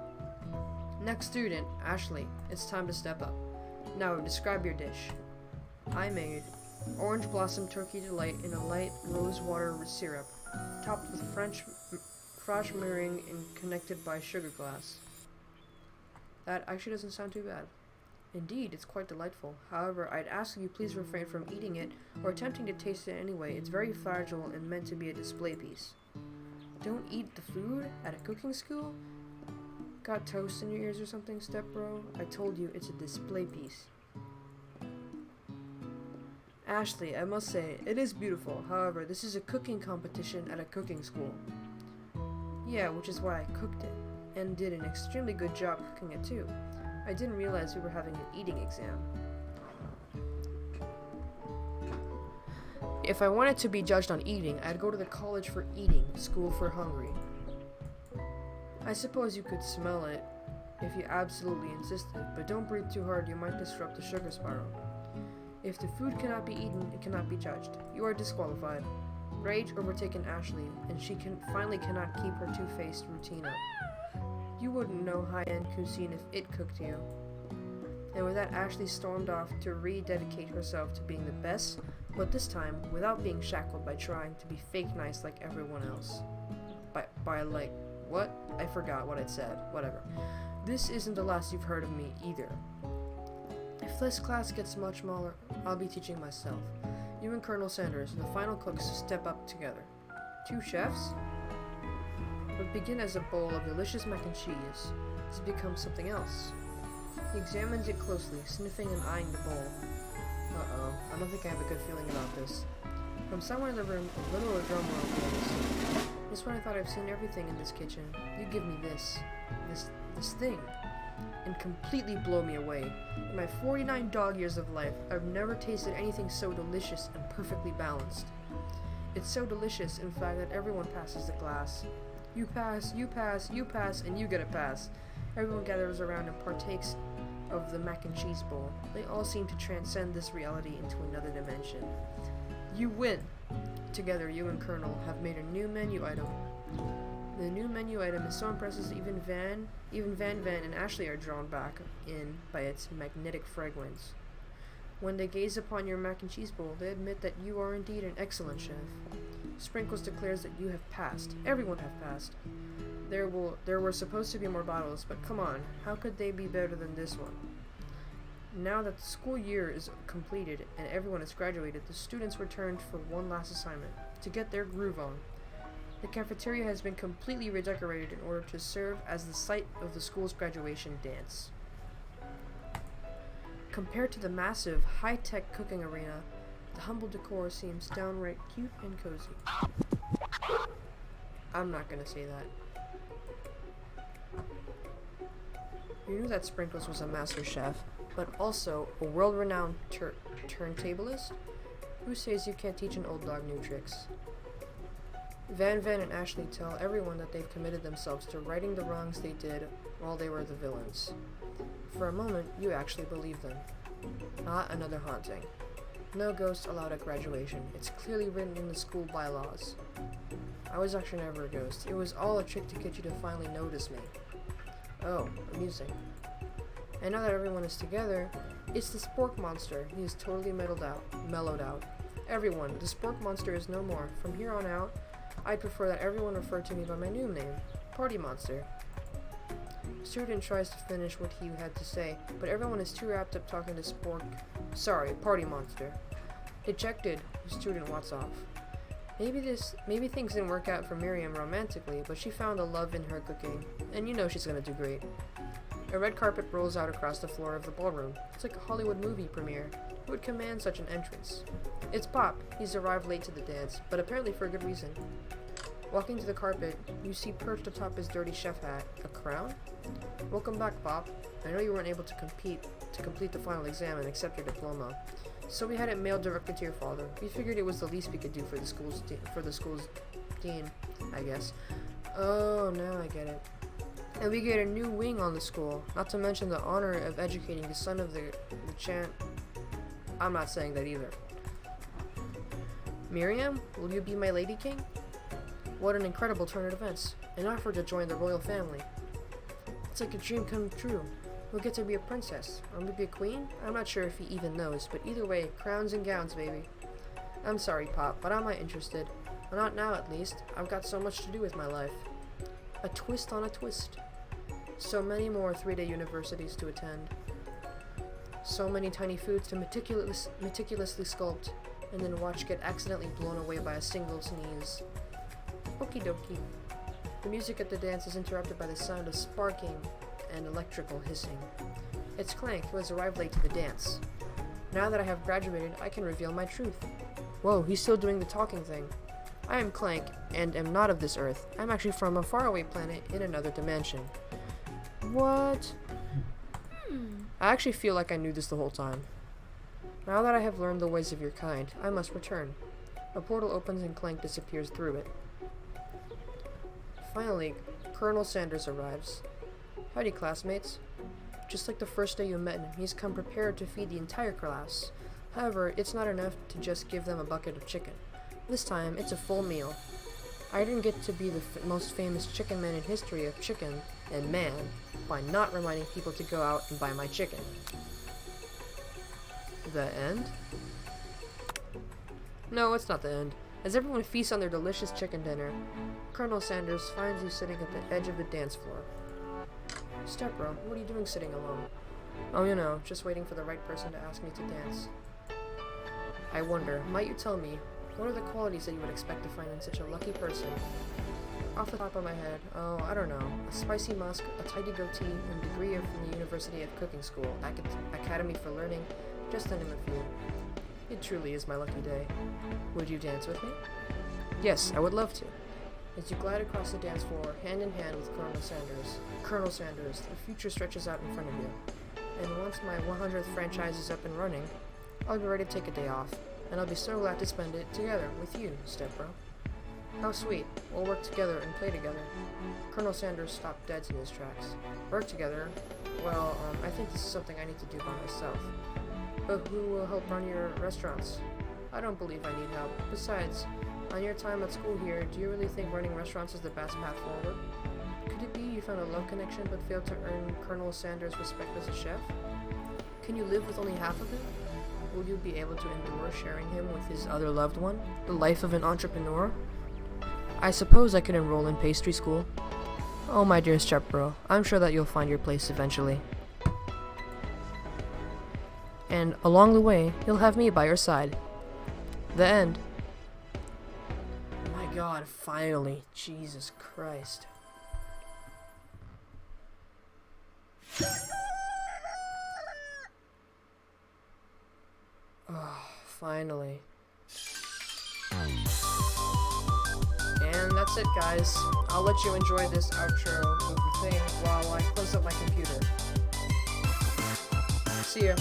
Next student, Ashley. It's time to step up. Now, describe your dish. I made Orange blossom turkey delight in a light rose water syrup, topped with French meringue and connected by sugar glass. That actually doesn't sound too bad. Indeed, it's quite delightful. However, I'd ask you please refrain from eating it or attempting to taste it anyway. It's very fragile and meant to be a display piece. Don't eat the food at a cooking school? Got toast in your ears or something, stepbro? I told you it's a display piece. Ashley, I must say, it is beautiful. However, this is a cooking competition at a cooking school. Yeah, which is why I cooked it, and did an extremely good job cooking it too. I didn't realize we were having an eating exam. If I wanted to be judged on eating, I'd go to the college for eating, school for hungry. I suppose you could smell it if you absolutely insisted, but don't breathe too hard, you might disrupt the sugar spiral. If the food cannot be eaten, it cannot be judged. You are disqualified. Rage overtaken Ashley, and she finally cannot keep her two-faced routine up. You wouldn't know high-end cuisine if it cooked you. And with that, Ashley stormed off to rededicate herself to being the best, but this time without being shackled by trying to be fake nice like everyone else. By like, what? I forgot what I'd said. Whatever. This isn't the last you've heard of me either. If this class gets much smaller, I'll be teaching myself. You and Colonel Sanders, the final cooks, step up together. 2 chefs? What began as a bowl of delicious mac and cheese has become something else. He examines it closely, sniffing and eyeing the bowl. Uh-oh, I don't think I have a good feeling about this. From somewhere in the room, a little drum roll plays. Just when I thought I've seen everything in this kitchen, you give me this thing, and completely blow me away. In my 49 dog years of life, I've never tasted anything so delicious and perfectly balanced. It's so delicious, in fact, that everyone passes the glass. You pass, you pass, you pass, and you get a pass. Everyone gathers around and partakes of the mac and cheese bowl. They all seem to transcend this reality into another dimension. You win! Together, you and Colonel have made a new menu item. The new menu item is so impressive that even Van and Ashley are drawn back in by its magnetic fragrance. When they gaze upon your mac and cheese bowl, they admit that you are indeed an excellent chef. Sprinkles declares that you have passed. Everyone have passed. There were supposed to be more bottles, but come on, how could they be better than this one? Now that the school year is completed and everyone has graduated, the students returned for one last assignment, to get their groove on. The cafeteria has been completely redecorated in order to serve as the site of the school's graduation dance. Compared to the massive, high-tech cooking arena, the humble decor seems downright cute and cozy. I'm not gonna say that. You knew that Sprinkles was a master chef, but also a world-renowned turntablist? Who says you can't teach an old dog new tricks? Van and Ashley tell everyone that they've committed themselves to righting the wrongs they did while they were the villains. For a moment, you actually believe them. Not another haunting. No ghosts allowed at graduation. It's clearly written in the school bylaws. I was actually never a ghost. It was all a trick to get you to finally notice me. Oh, amusing. And now that everyone is together, it's the Spork Monster. He is totally mellowed out. Everyone, the Spork Monster is no more. From here on out, I prefer that everyone refer to me by my new name, Party Monster. Student tries to finish what he had to say, but everyone is too wrapped up talking to Party Monster. Ejected, the student walks off. Maybe things didn't work out for Miriam romantically, but she found a love in her cooking, and you know she's gonna do great. A red carpet rolls out across the floor of the ballroom. It's like a Hollywood movie premiere. Who would command such an entrance? It's Pop. He's arrived late to the dance, but apparently for a good reason. Walking to the carpet, you see perched atop his dirty chef hat a crown? Welcome back, Pop. I know you weren't able to complete the final exam and accept your diploma, so we had it mailed directly to your father. We figured it was the least we could do for the school's dean, I guess. Oh, now I get it. And we get a new wing on the school, not to mention the honor of educating the son of the chant. I'm not saying that either. Miriam, will you be my Lady King? What an incredible turn of events. An offer to join the royal family. It's like a dream come true. We'll get to be a princess, or maybe a queen? I'm not sure if he even knows, but either way, crowns and gowns, baby. I'm sorry, Pop, but I'm not interested. Well, not now, at least. I've got so much to do with my life. A twist on a twist. So many more 3-day universities to attend. So many tiny foods to meticulously sculpt, and then watch get accidentally blown away by a single sneeze. Okie dokie. The music at the dance is interrupted by the sound of sparking and electrical hissing. It's Clank, who has arrived late to the dance. Now that I have graduated, I can reveal my truth. Whoa, he's still doing the talking thing. I am Clank, and am not of this earth. I'm actually from a faraway planet in another dimension. What? I actually feel like I knew this the whole time. Now that I have learned the ways of your kind, I must return. A portal opens and Clank disappears through it. Finally, Colonel Sanders arrives. Howdy, classmates. Just like the first day you met him, he's come prepared to feed the entire class. However, it's not enough to just give them a bucket of chicken. This time, it's a full meal. I didn't get to be the most famous chicken man in history of chicken and man by not reminding people to go out and buy my chicken. The end? No, it's not the end. As everyone feasts on their delicious chicken dinner, Colonel Sanders finds you sitting at the edge of the dance floor. Stepbro, what are you doing sitting alone? Oh, you know, just waiting for the right person to ask me to dance. I wonder, might you tell me, what are the qualities that you would expect to find in such a lucky person? Off the top of my head, oh, I don't know. A spicy musk, a tidy goatee, and a degree from the University of Cooking School, Academy for Learning, just to name a few. It truly is my lucky day. Would you dance with me? Yes, I would love to. As you glide across the dance floor, hand in hand with Colonel Sanders, the future stretches out in front of you. And once my 100th franchise is up and running, I'll be ready to take a day off, and I'll be so glad to spend it together with you, stepbro. How sweet. We'll work together and play together. Colonel Sanders stopped dead in his tracks. Work together? Well, I think this is something I need to do by myself. But who will help run your restaurants? I don't believe I need help. Besides, on your time at school here, do you really think running restaurants is the best path forward? Could it be you found a love connection but failed to earn Colonel Sanders' respect as a chef? Can you live with only half of him? Will you be able to endure sharing him with his other loved one? The life of an entrepreneur? I suppose I could enroll in pastry school. Oh, my dear stepbro, I'm sure that you'll find your place eventually. And along the way, you'll have me by your side. The end. My God, finally. Jesus Christ. Oh, finally. And that's it, guys. I'll let you enjoy this outro thing while I close up my computer. See ya.